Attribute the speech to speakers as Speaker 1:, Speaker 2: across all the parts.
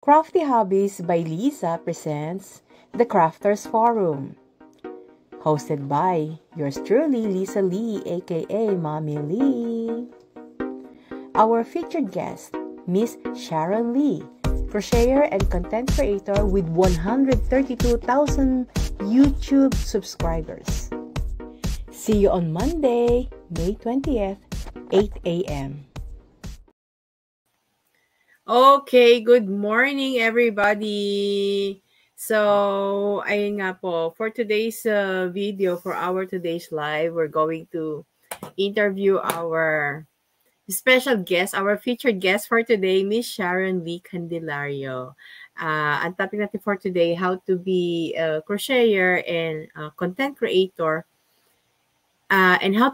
Speaker 1: Crafty Hobbies by Lisa presents The Crafters Forum. Hosted by yours truly, Lisa Lee, aka Mommy Lee. Our featured guest, Miss Sharon Lee, crocheter and content creator with 132,000 YouTube subscribers. See you on Monday, May 20th, 8 a.m.
Speaker 2: Okay, good morning everybody. So, ayun nga po, for today's video, for our today's live, we're going to interview our special guest, our featured guest for today, Miss Sharon Lee Candelario. Ang topic natin for today, how to be a crocheter and content creator, and how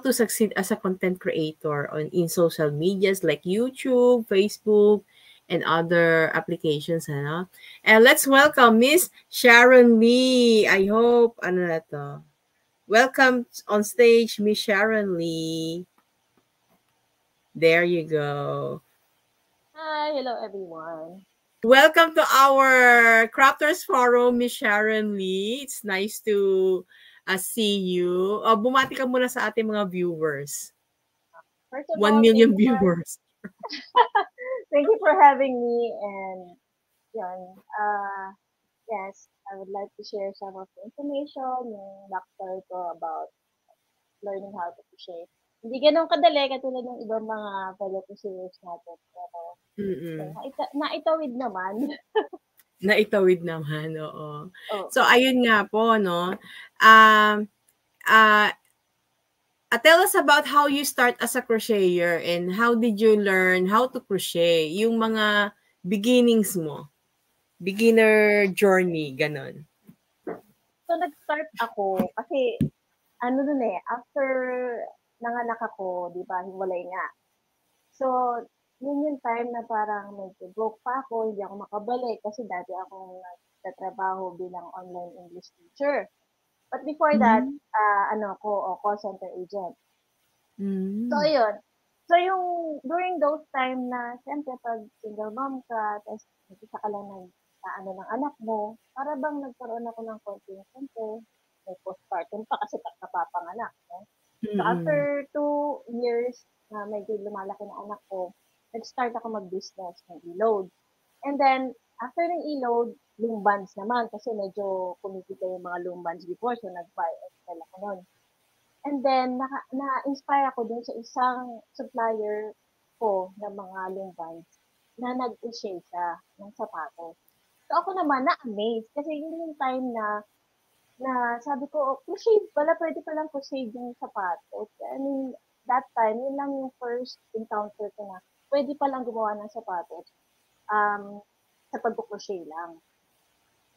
Speaker 2: to succeed as a content creator in social medias like YouTube, Facebook, and other applications. Ano? And let's welcome Miss Sharon Lee. I hope, ano na to? Welcome on stage, Miss Sharon Lee. There you go.
Speaker 3: Hi, hello everyone.
Speaker 2: Welcome to our Crafters Forum, Miss Sharon Lee. It's nice to see you. Bumati ka muna sa ating mga viewers.
Speaker 3: First of
Speaker 2: 1
Speaker 3: all,
Speaker 2: million viewers.
Speaker 3: thank you for having me, and yes, I would like to share some of the information, yung backstory ko about learning how to crochet. Hindi ganun kadali katulad ng ibang mga fellow crocheters natin, pero naitawid naman.
Speaker 2: Naitawid naman, oo.
Speaker 3: Oh.
Speaker 2: So, ayun nga po, no? Tell us about how you start as a crocheter and how did you learn how to crochet? Yung mga beginnings mo. Beginner journey, ganon.
Speaker 3: So, nag-start ako kasi, after nanganak ako, di ba, hiwalay nga. So, yun yung time na parang medyo broke pa ako, hindi ako makabalik kasi dati akong nagtatrabaho bilang online English teacher. But before that, call center agent. So, yun. So, during those time na, siyempre, pag single mom ka, tapos isa ka lang ng anak mo, para bang nagkaroon ako ng konting, siyempre, may postpartum pa kasi kapapanganak. No? So, after 2 years na medyo lumalaki na anak ko, nag-start ako mag-business ng e-load. And then, after ng e-load, loom bands naman kasi medyo kumikita yung mga loom bands before, so nag-buy and sell ako nun. And then, na-inspire ako dun sa isang supplier ko ng mga loom bands na nag-crochet siya ng sapatos. So, ako naman na-amaze kasi yun yung time na sabi ko, crochet pala, pwede palang crochet yung sapatos. I mean, that time, yun lang yung first encounter ko na pwede palang gumawa ng sapatos sa pag-crochet lang.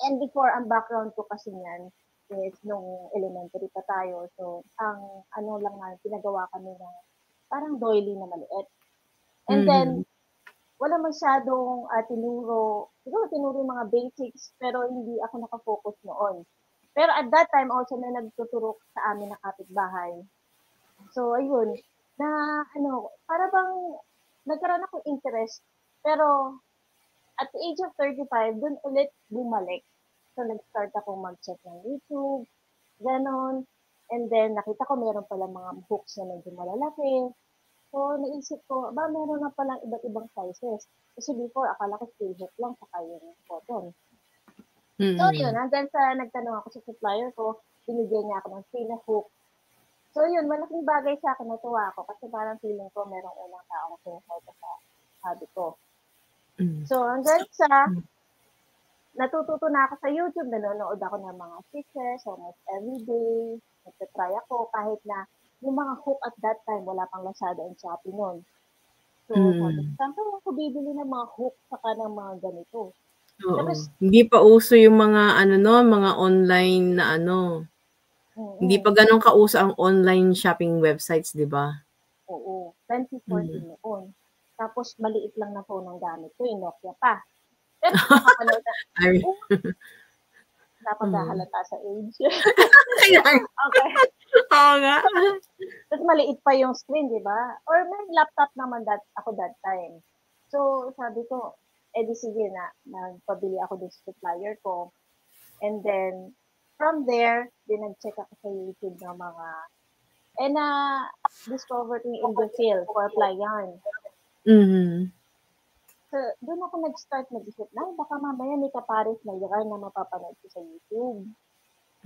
Speaker 3: And before, ang background ko kasi niyan is nung elementary pa tayo. So, ang lang na, pinagawa kami ng parang doily na maliit. And then, wala masyadong tinuro yung mga basics, pero hindi ako nakafocus noon. Pero at that time, also may nagtuturo sa amin na kapitbahay. So, ayun, para bang nagkaroon akong interest, pero at the age of 35, dun ulit bumalik. So, nag-start ako mag-check ng YouTube, ganon. And then, nakita ko meron pala mga hooks na medyo malalaki. So, naisip ko, meron na palang iba't ibang sizes. Kasi before, akala ko steel hook lang, saka yung cotton. So, yun, hanggang sa nagtanong ako sa supplier ko, binigyan niya ako ng free na hook. So, yun, malaking bagay sa akin, natuwa ako kasi parang feeling ko merong unang taong sinusunod sa hobby ko. So, hanggang sa natututo na ako sa YouTube, nanonood ako ng mga stitches almost every day. Nagtatry ako kahit na yung mga hook at that time, wala pang Lazada and Shopee noon. So, saan ako bibili ng mga hook saka ng mga ganito?
Speaker 2: Oo. Tapos, hindi pa uso yung mga mga online na Hindi pa ganun kauso ang online shopping websites, di ba?
Speaker 3: Oo. 2014 noon. Tapos, maliit lang na phone ang gamit ko, yung Nokia pa. Pero nakapanood na. Napaghahalata sa age. Okay.
Speaker 2: Oo nga.
Speaker 3: Tapos maliit pa yung screen, di ba? Or may laptop naman ako that time. So, sabi ko, di sige na, nagpabili ako dun sa supplier ko. And then, from there, nag-check ako sa YouTube ng mga, na-discover ko yung Indophil for ply yarn.
Speaker 2: Mhm.
Speaker 3: So, doon ako nag-start mag-isip na, baka mamaya may kapares na yarn na mapapanood ko sa YouTube.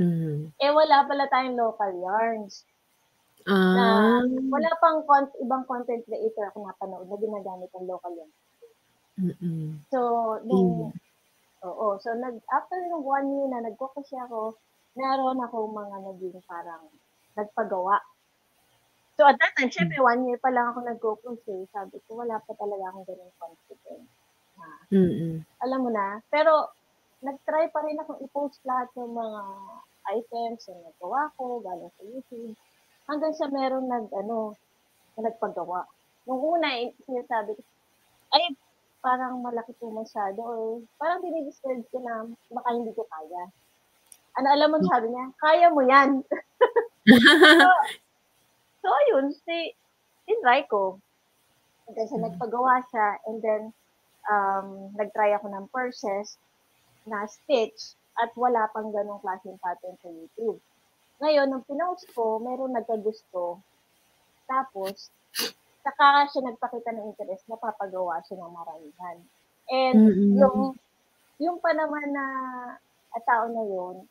Speaker 2: Mhm.
Speaker 3: Wala pala tayong local yarns. Na wala pang ibang content creator ako napanood na ginagamit ang local yarn.
Speaker 2: Mm.
Speaker 3: So, so after ng 1 year na nagko-crochet ako, meron ako mga naging parang nagpagawa. So, at that time, syempre 1 year pa lang ako nagko-crochet. Sabi ko, wala pa talaga akong ganun confident. Alam mo na, pero nag-try pa rin akong i-post lahat ng mga items na nagawa ko, galing sa YouTube. Hanggang sa meron nagpagawa. Nung una, sinasabi ko, ay, parang malaki po masyado. Or parang dinidiscourage ko na baka hindi ko kaya. Alam mo, sabi niya, kaya mo yan. so yun, tinry ko. And then, nagpagawa siya. And then, nag-try ako ng purses na stitch at wala pang ganong klaseng pattern sa YouTube. Ngayon, nung pinost ko, meron nagkagusto. Tapos, saka siya nagpakita ng interest na papagawa siya ng maramihan. And yung pa naman na tao na yun,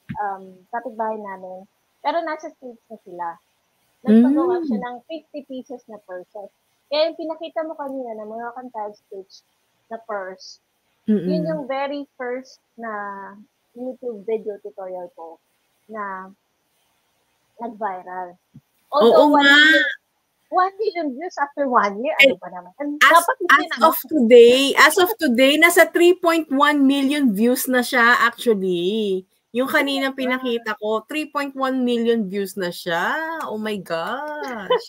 Speaker 3: kapitbahay namin, pero nasa States na sila. Nagpagawa siya ng 50 pieces na purses. Kaya yung pinakita mo kanina na Moroccan tile stitch na purse, yun yung very first na YouTube video tutorial ko na nag-viral. Although, 1 million views after 1 year, ano ba naman?
Speaker 2: As of today, nasa 3.1 million views na siya actually. Yung kanina pinakita ko, 3.1 million views na siya. Oh my gosh.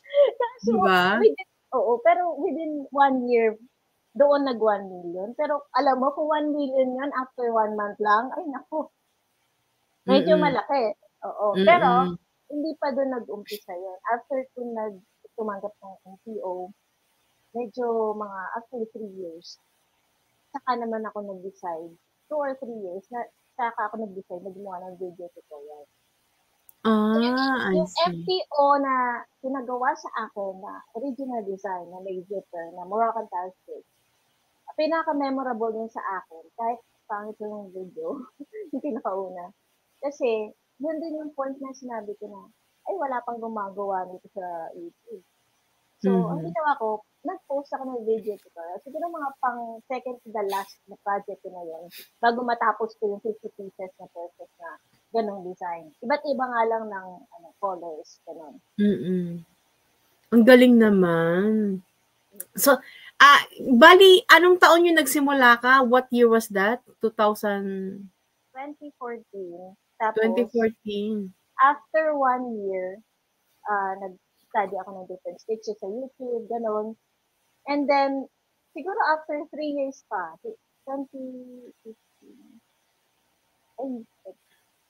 Speaker 3: So, diba? Pero within 1 year, doon nag 1 million. Pero alam mo, kung 1 million yun after 1 month lang, ay naku. Medyo malaki. Pero, hindi pa doon nag-umpisa yun. After tumanggap ng NPO, medyo mga after 3 years, saka naman ako nag-decide, 2 or 3 years, saka ako nag-decide na gumawa ng video tutorial. Yung FTO na pinagawa sa akin na original design na may zipper na Moroccan tile stitch, pinaka-memorable yun sa akin, kahit pangit yung video, yung pinakauna. Kasi, yun din yung point na sinabi ko na, ay, wala pang gumagawa nito sa YouTube. So, ang ginawa ko, nag-post ako ng video tutorial. Siguro mga pang second to the last na project ko na yun, bago matapos ko yung 50 pieces na purses na ganong design. Iba't iba nga lang ng colors, ganon.
Speaker 2: Ang galing naman. So, bali, anong taon yung nagsimula ka? What year was that?
Speaker 3: 2014. Tapos,
Speaker 2: 2014.
Speaker 3: After 1 year, nag-study ako ng different stitches sa YouTube, ganon. And then, siguro after 3 years pa, 2015,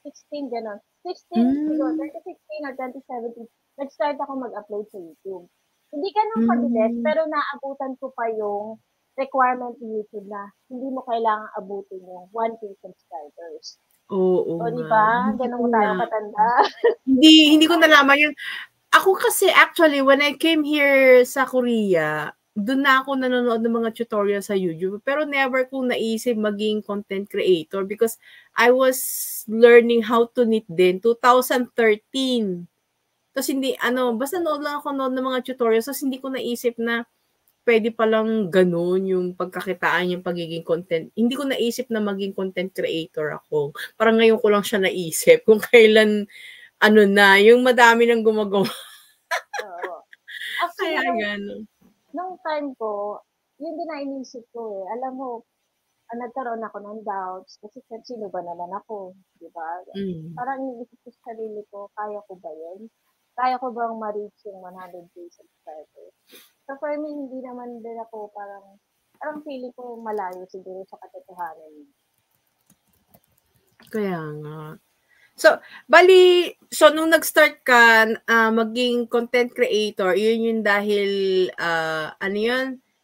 Speaker 3: 16, ganon. 16, siguro, 2016 or 2017, nag-start ako mag-upload sa YouTube. Hindi ka nang pabilis, pero naabutan ko pa yung requirement ni YouTube na hindi mo kailangang abutin yung 1K subscribers.
Speaker 2: Oo.
Speaker 3: O, diba? Ganun mo tayo katanda.
Speaker 2: Hindi ko nalaman yun. Ako kasi actually, when I came here sa Korea, doon na ako nanonood ng mga tutorial sa YouTube. Pero never kong naisip maging content creator because I was learning how to knit din 2013. Tapos hindi, basta nood lang ako ng mga tutorials. Tapos hindi ko naisip na pwede palang ganun yung pagkakitaan yung pagiging content. Hindi ko naisip na maging content creator ako. Parang ngayon ko lang siya naisip kung kailan, yung madami nang gumagawa.
Speaker 3: Oo.
Speaker 2: Kaya gano'n.
Speaker 3: Nung time ko, yun din na inisip ko eh. Alam mo, nagkaroon ako ng doubts kasi sino ba naman ako, di ba? Parang inisip ko sa sarili ko, kaya ko ba yun? Kaya ko bang ma-reach yung 100K subscribers? So for me, hindi naman din ako parang feeling ko malayo siguro sa katotohanan.
Speaker 2: Kaya nga. So, nung nag-start ka maging content creator, yun yung dahil,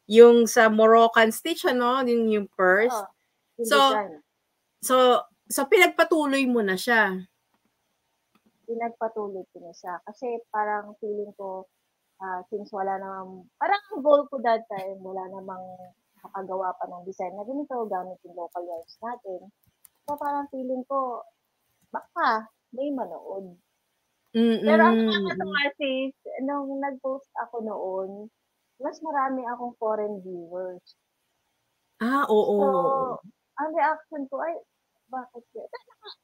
Speaker 2: yung sa Moroccan stitch, ano, yung purse.
Speaker 3: Oo, yung
Speaker 2: So,
Speaker 3: design.
Speaker 2: so pinagpatuloy mo na siya.
Speaker 3: Pinagpatuloy ko na siya. Kasi parang feeling ko, since wala namang, parang ang goal ko that time, wala namang makagawa pa ng design na ganito, gamit yung local yarns natin. So parang feeling ko, baka may manood. Pero ang nakakatawa sis, nung nag-post ako noon, mas marami akong foreign viewers.
Speaker 2: Oo.
Speaker 3: So, ang reaction ko ay, bakit yun?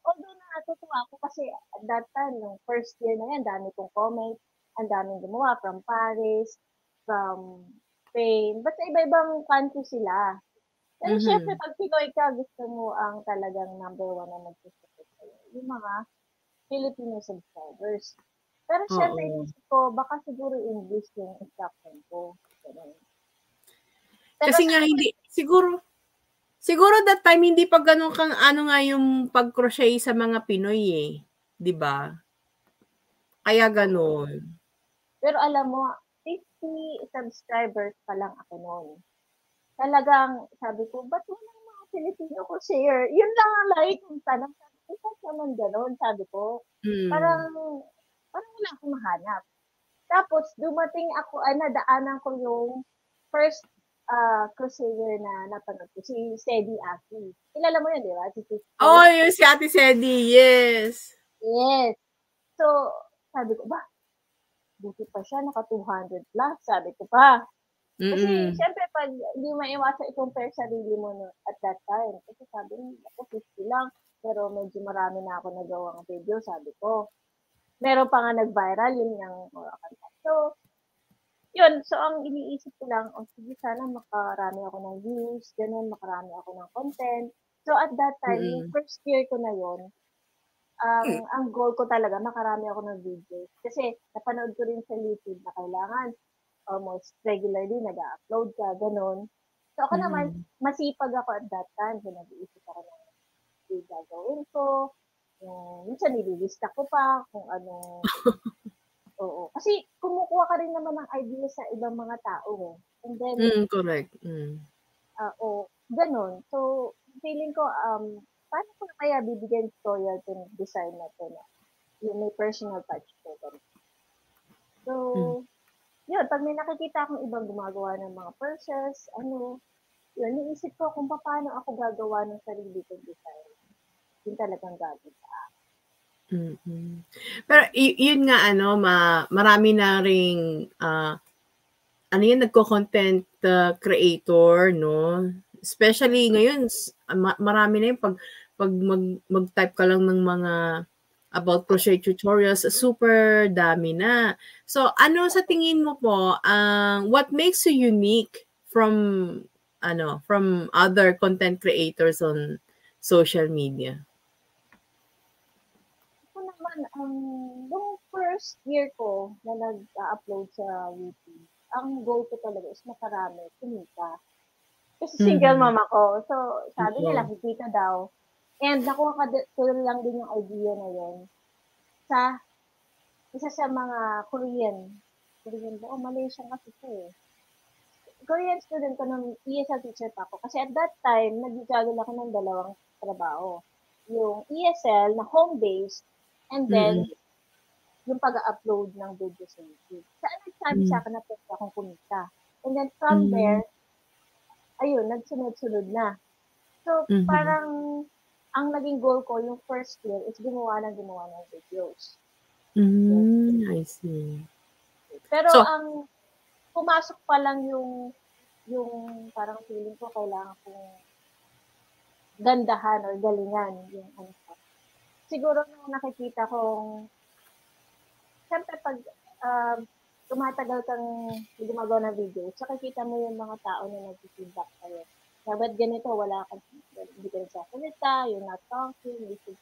Speaker 3: Although natutuwa ako kasi at that time, nung first year na yan, dami kong comment, ang daming gumawa from Paris, from Spain, basta iba-ibang country sila. Pero syempre, pag Pinoy ka, gusto mo ang talagang number one na magsusupport sa'yo. Yung mga Filipino subscribers. Pero syempre, inisip ko, baka siguro English yung instruction ko. Ganun. Pero
Speaker 2: Kasi nga hindi, siguro that time hindi pa ganun kang ano nga yung pag-crochet sa mga Pinoy eh. 'Di ba? Kaya ganun.
Speaker 3: Pero alam mo, 50 subscribers pa lang ako noon. Talagang sabi ko, ba't walang mga Filipino ko share? Yun lang ang lagi kong tanong. Sabi ko, ba't naman ganun? Sabi ko, parang wala akong mahanap. Tapos, dumating ako, nadaanan ko yung first crusader na napanood ko, si Sedi Aki. Kilala mo yun, di ba? Si
Speaker 2: Oh, yung si Ate Sedi, yes.
Speaker 3: Yes. So, sabi ko, buti pa siya, naka 200 plus, sabi ko pa. Kasi, syempre, pag hindi maiwasan i-compare sarili mo at that time, kasi sabi ko, ako 50 lang, pero medyo marami na ako nagawang video, sabi ko. Meron pa nga nag-viral, yun yung kanta. So, yun, so ang iniisip ko lang, sige, sana makarami ako ng views, ganun, makarami ako ng content. So, at that time, yung first year ko na yun, ang goal ko talaga, makarami ako ng videos. Kasi, napanood ko rin sa YouTube na kailangan almost regularly nag-upload ka, ganun. So, ako naman, masipag ako at that time. So, nag-iisip ako ng gagawin ko. Minsan, nililista ko pa kung ano. Oo. Kasi, kumukuha ka rin naman ng idea sa ibang mga tao. And then,
Speaker 2: correct.
Speaker 3: ganun. So, feeling ko, paano ko kaya bibigyan tutorial itong design na ito na yung may personal touch ko. So, yun, pag may nakikita akong ibang gumagawa ng mga purses, yun, niisip ko kung paano ako gagawa ng sarili kong design. Yun talagang gagawin sa akin.
Speaker 2: Pero yun nga, marami na ring, nagko-content creator, no? Especially ngayon, marami na yung pag mag-type ka lang ng mga about crochet tutorials, super dami na. So, ano sa tingin mo po, what makes you unique from other content creators on social media?
Speaker 3: Ako naman, yung first year ko na nag-upload sa YouTube, ang goal ko talaga is makarami, kumita. Kasi single mama ko. So, sabi nila, kikita daw. And nakuha ko lang din yung idea na yun sa isa sa mga Korean ba? Malaysian kasi ito eh. Korean student ko ng ESL teacher pa ako. Kasi at that time, nag-juggle ako ng dalawang trabaho. Yung ESL na home-based and then yung pag-upload ng video sa YouTube. Saan nagsabi sa akin na pwede akong kumita. And then from there, ayun, nagsunod-sunod na. So, parang ang naging goal ko yung first year is gumawa ng videos.
Speaker 2: I see.
Speaker 3: Pero ang pumasok pa lang yung parang feeling ko kailangan kong gandahan or galingan yung siguro nung nakikita kong siyempre pag tumatagal kang gumagawa ng video, so nakikita mo yung mga tao na nag-feedback sa'yo. Dapat ganito, wala kang, hindi ka nagsasalita, you're not talking, you should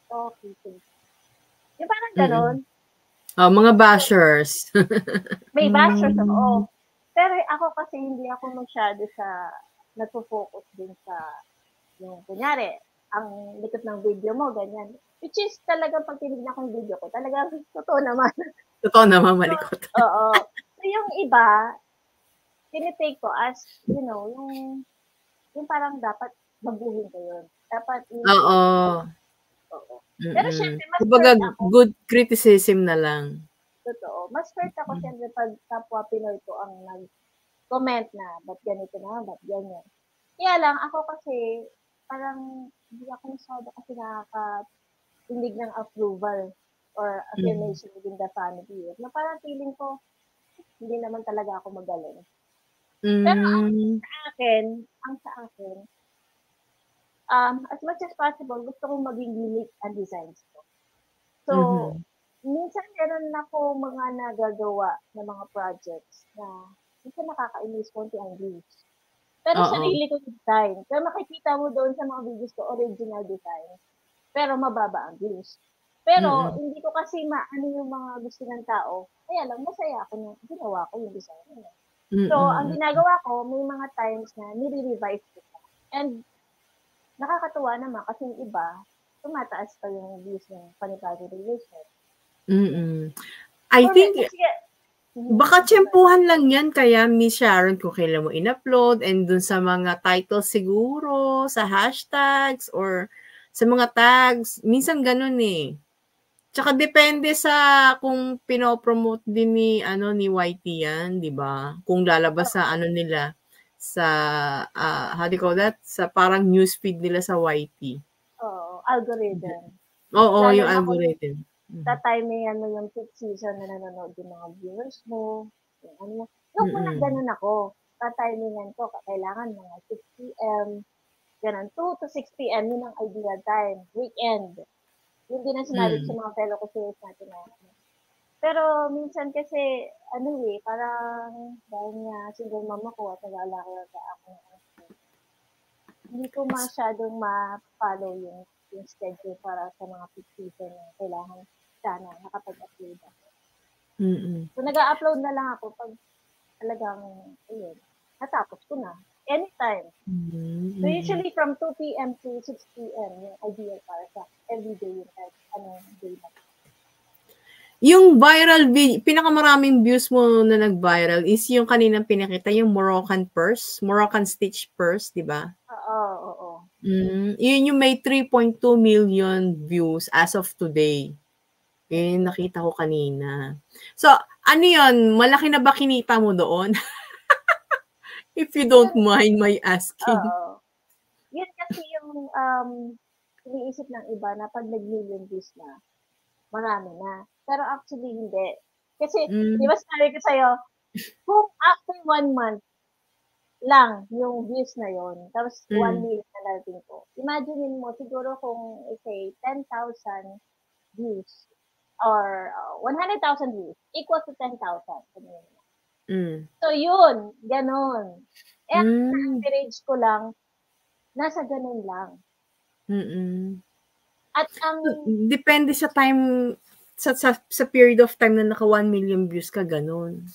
Speaker 3: talk, you should... Yung parang ganon.
Speaker 2: Mga bashers.
Speaker 3: May bashers, oo. Pero ako kasi hindi ako masyado sa nagpo-focus din sa yung kunyari, ang likot ng video mo, ganyan. Which is talagang pag tinignan ko yung video ko, talagang totoo naman.
Speaker 2: Totoo naman malikot.
Speaker 3: Oo. So yung iba, tinitake ko as, yung parang dapat baguhin ko yun. Dapat
Speaker 2: Oo.
Speaker 3: Oo. Pero syempre, mas
Speaker 2: Kumbaga,
Speaker 3: hurt ako.
Speaker 2: good criticism na lang.
Speaker 3: Totoo. Mas hurt ako syempre pag kapwa Pinoy ko ang nag-comment na, ba't ganito na, ba't ganyan. Kaya lang, ako kasi, parang, hindi ako masyado kasi nakaka-tindig ng approval or affirmation within the family. Na parang feeling ko, hindi naman talaga ako magaling. Pero ang sa akin, as much as possible, gusto kong maging unique ang designs ko. So, minsan meron ako mga nagagawa na mga projects na minsan nakakainis konti ang views. Pero sarili ko design. Pero makikita mo doon sa mga videos ko, original design. Pero mababa ang views. Pero hindi ko kasi maano yung mga gusto ng tao. Kaya lang, masaya ako na ginawa ko yung design. So, ang ginagawa ko, may mga times na nire-revise ko. And nakakatuwa naman kasi yung iba, tumataas pa yung views ng panibagong relation.
Speaker 2: I think, baka tiyempuhan lang yan kaya, Miss Sharon, kung kailan mo in-upload and dun sa mga titles siguro, sa hashtags or sa mga tags. Minsan ganun eh. Tsaka depende sa kung pinopromote din ni YT yan, di ba? Kung lalabas sa nila, sa, how do you call that? Sa parang newsfeed nila sa YT.
Speaker 3: Oo, algorithm.
Speaker 2: Oo, yung algorithm.
Speaker 3: Tatimingan mo yung peak season na nanonood yung mga viewers mo. Yung una ganun ako. Tatimingan ko, kailangan mga 6 p.m. Ganun, 2 to 6 p.m. Yun ang ideal time. Weekend. Yun din ang sinabi ko sa mga fellow ko natin na. Pero minsan kasi, parang dahil nga single mama ko at nag-aalala ako ng anak ko, hindi ko masyadong ma-follow yung schedule para sa mga peak season na kailangan sana nakapag-upload ako. So, nag-upload na lang ako pag talagang, natapos ko na. Anytime. So, usually from 2 p.m. to 6 p.m. yung ideal para sa everyday yung day na.
Speaker 2: Yung viral video, pinakamaraming views mo na nag-viral is yung kaninang pinakita, yung Moroccan stitch purse, di ba?
Speaker 3: Oo.
Speaker 2: Yun yung may 3.2 million views as of today. Yun nakita ko kanina. So, ano yun? Malaki na ba kinita mo doon? If you don't mind my asking.
Speaker 3: Oo. Yun kasi yung iniisip ng iba na pag nag-million views na, marami na. Pero actually, hindi. Kasi, di ba sabi ko sa'yo, kung after 1 month lang yung views na yon, tapos 1 million na natin ko, imagine mo, siguro kung, say, 10,000 views or 100,000 views equal to 10,000. So, yun. Ganon. Ang average ko lang, nasa ganon lang. At
Speaker 2: depende sa time, sa period of time na naka 1 million views ka, ganon.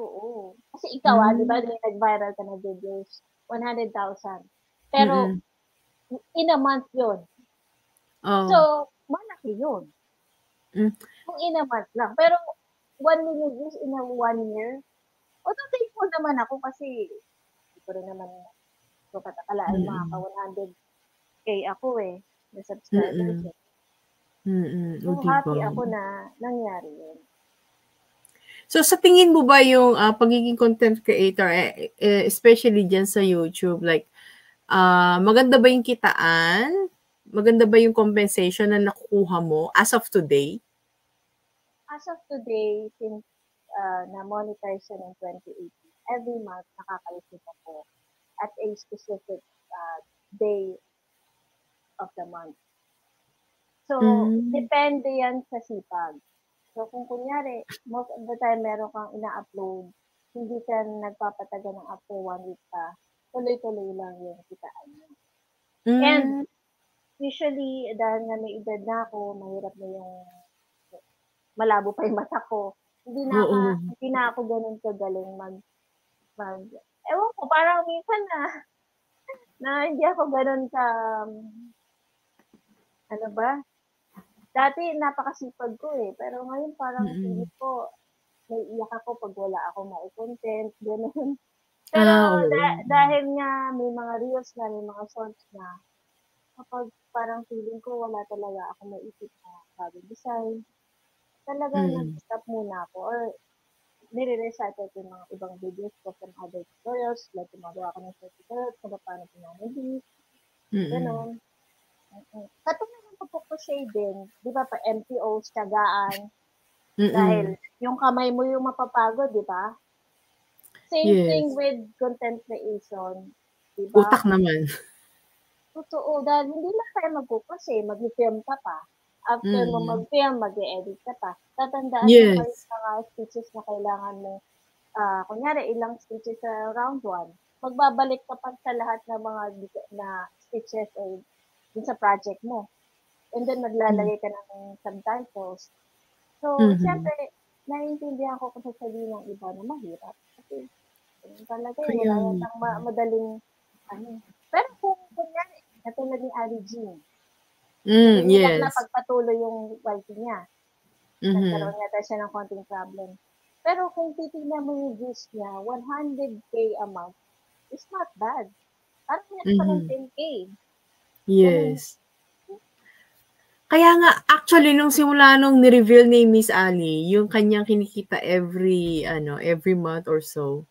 Speaker 3: Oo. Kasi ikaw, di ba, nag-viral ka na videos, 100,000. Pero, in a month yun. So, malaki yun. Kung in a month lang. Pero, 1 million views in a 1 year, thankful naman ako kasi, hindi ko rin naman katakalaan makaka 100K ako na subscribers. So, happy ako na nangyari yun.
Speaker 2: So, sa tingin mo ba yung pagiging content creator, especially dyan sa YouTube, like, maganda ba yung kitaan? Maganda ba yung compensation na nakukuha mo as of today?
Speaker 3: As of today, since na-monetize siya ng 2018, every month nakaka-receive ako at a specific day of the month. So, depende yan sa sipag. So, kung kunyari, most of the time meron kang ina-upload, hindi ka nagpapataga ng after 1 week ka, tuloy-tuloy lang yung kitaan mo. And, usually, dahil nga may edad na ako, mahirap na yung malabo pa yung mata ko, hindi na ako ganun kagaling ewan ko, parang minsan na hindi ako ganun dati napakasipag ko pero ngayon parang feeling ko, naiiyak ako pag wala ako mai-content, gano'n. Pero
Speaker 2: Oo.
Speaker 3: dahil nga may mga reels na, may mga shorts na, kapag parang feeling ko wala talaga ako maisip na bagong design, talagang
Speaker 2: Mm.
Speaker 3: nag-stop muna ako or nire-recycle ko yung mga ibang videos ko from other tutorials, like gumagawa ako ng tutorials kung paano pinanagis,
Speaker 2: Mm.
Speaker 3: gano'n. Katulad ng pagpo-crochet din, di ba pa MTOs, tiyagaan, dahil
Speaker 2: Mm.
Speaker 3: yung kamay mo yung mapapagod, di ba? Same thing
Speaker 2: Yes.
Speaker 3: with content creation, di ba?
Speaker 2: Utak naman.
Speaker 3: Totoo, dahil hindi lang tayo magpo-crochet, mag-film ka pa. After mo
Speaker 2: Mm.
Speaker 3: mag-film, mag-e-edit ka pa. Tatandaan mo pa
Speaker 2: Yes.
Speaker 3: yung mga stitches na kailangan mo. Kunyari, ilang stitches sa round 1. Magbabalik ka pa sa lahat ng mga na stitches or dun sa project mo. And then, maglalagay ka ng subtitles. So,
Speaker 2: Mhm.
Speaker 3: syempre, naiintindihan ko kung sasabihin ng iba na mahirap. Kasi, talaga,
Speaker 2: Kaya
Speaker 3: wala yatang madaling, Pero kung, kunyari, katulad ni Ali Jean, hirap na
Speaker 2: Yes.
Speaker 3: pagpatuloy yung YT niya. Nagkaroon yata siya ng konting problem. Pero kung titignan mo yung views niya, 100K a month is not bad. Parang yan pa ng 10K.
Speaker 2: Yes. Kaya nga, actually, nung simula nung ni-reveal ni Miss Ali, yung kanyang kinikita every month or so,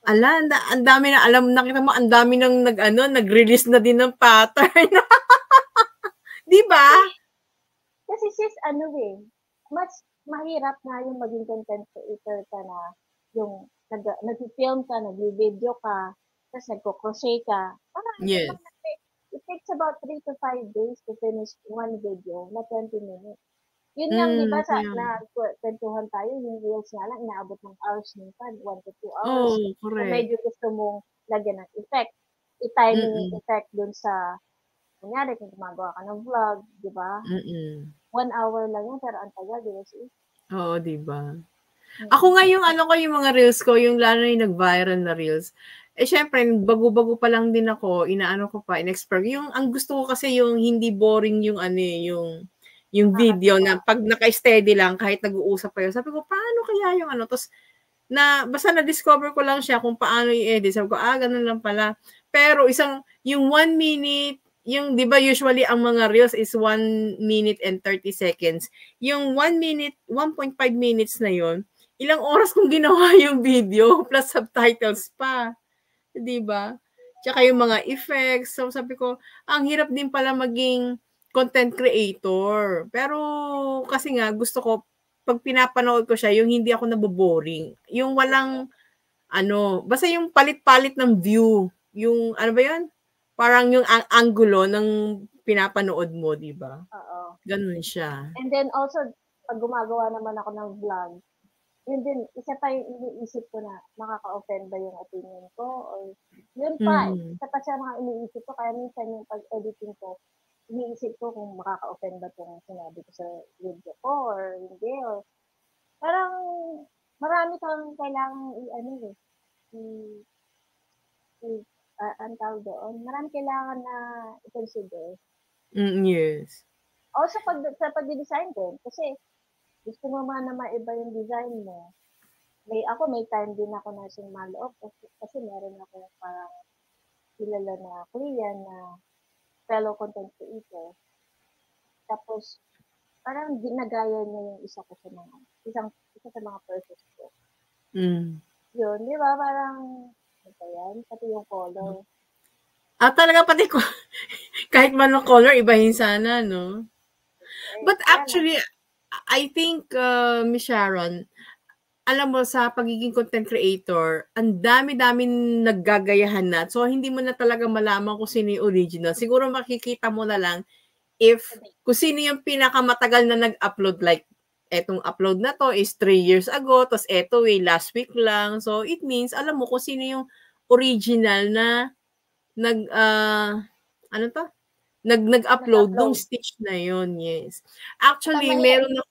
Speaker 2: ang dami na, nakita mo, ang dami nang nag-release na din ng pattern. Di ba?
Speaker 3: Kasi sis, mas mahirap na yung maging content creator ka na yung nag-film ka, nag-video ka, tapos nagko-crochet ka. Parang,
Speaker 2: Yes.
Speaker 3: it takes about 3 to 5 days to finish one video na 20 minutes. Yun nga, di ba, kwentuhan tayo, yung reels nga lang, inaabot ng hours minsan, 1 to 2 hours.
Speaker 2: Oh,
Speaker 3: Kung
Speaker 2: correct.
Speaker 3: medyo gusto mong lagyan ng effect, i-timing yung effect dun sa, kunyari, kung gumagawa ka ng vlog, di ba? 1 hour lang yun, pero ang tagal, di ba, sis?
Speaker 2: Oo, di ba? Ako nga yung yung mga reels ko, yung lalo na yung nag-viral na reels. Syempre, bago-bago pa lang din ako, in-explore. Yung, ang gusto ko kasi yung hindi boring yung yung video na pag naka-steady lang, kahit nag-uusap kayo. Sabi ko, paano kaya yung Tapos, basta na-discover ko lang siya kung paano i-edit. Sabi ko, ganun lang pala. Pero yung 1 minute, yung, di ba, usually ang mga reels is 1 minute and 30 seconds. Yung 1 minute, 1.5 minutes na yon, ilang oras kong ginawa yung video, plus subtitles pa. Di ba? Tsaka yung mga effects. So, sabi ko, ang hirap din pala maging content creator. Pero, kasi nga, gusto ko, pag pinapanood ko siya, yung hindi ako naboboring. Yung walang, basta yung palit-palit ng view. Yung, ba yun? Parang yung angulo ng pinapanood mo, di ba?
Speaker 3: Oo.
Speaker 2: Ganun siya.
Speaker 3: And then also, pag gumagawa naman ako ng vlog, yun din, isa pa yung iniisip ko na makaka-offend ba yung opinion ko or yun pa, isa pa siya mga iniisip ko, kaya minsan yung pag-editing ko, iniisip ko kung makaka-offend ba itong sinabi ko sa video ko or hindi, or parang marami kang kailangang ang tawag doon, marami kailangan na i-consider.
Speaker 2: Yes.
Speaker 3: Also, sa pag-design din, kasi gusto mo man na maiba yung design mo, may time din ako na sumaloob kasi meron ako parang kilala na Korean na fellow content creator. Tapos, parang ginagaya niya yung isa sa mga purpose ko. Yun, di ba? Parang, pati yung color.
Speaker 2: Talaga pati ko, kahit man ang color, ibahin sana, no? But actually, I think, Miss Sharon, alam mo, sa pagiging content creator, ang dami-dami naggagayahan na. So, hindi mo na talaga malaman kung sino yung original. Siguro makikita mo na lang kung sino yung pinakamatagal na nag-upload. Like, etong upload na to is 3 years ago, tapos eto last week lang. So, it means, alam mo kung sino yung original na nag-upload nung stitch na yun. Yes. Actually, meron na,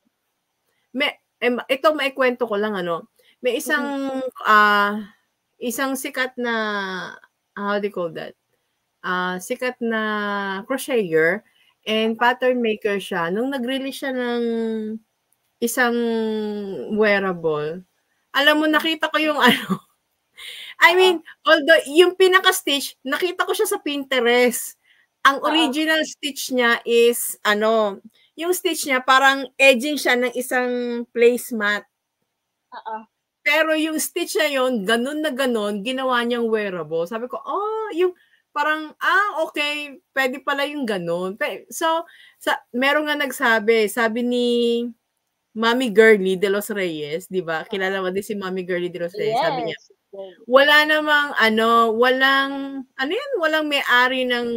Speaker 2: ito maikwento ko lang, may isang sikat na, how do you call that? Sikat na crocheter and pattern maker siya. Nung nag-release siya ng isang wearable, alam mo, nakita ko yung I mean, although yung pinaka-stitch, nakita ko siya sa Pinterest. Ang original stitch niya is, yung stitch niya, parang edging siya ng isang placemat. Pero yung stitch na yun, ganun na ganun, ginawa niyang wearable. Sabi ko, yung parang, okay, pwede pala yung ganun. So, meron nga sabi ni Mami Girly de los Reyes, di ba? Kilala mo din si Mami Girly de los Reyes.
Speaker 3: Yes.
Speaker 2: Sabi niya, wala namang, walang may-ari ng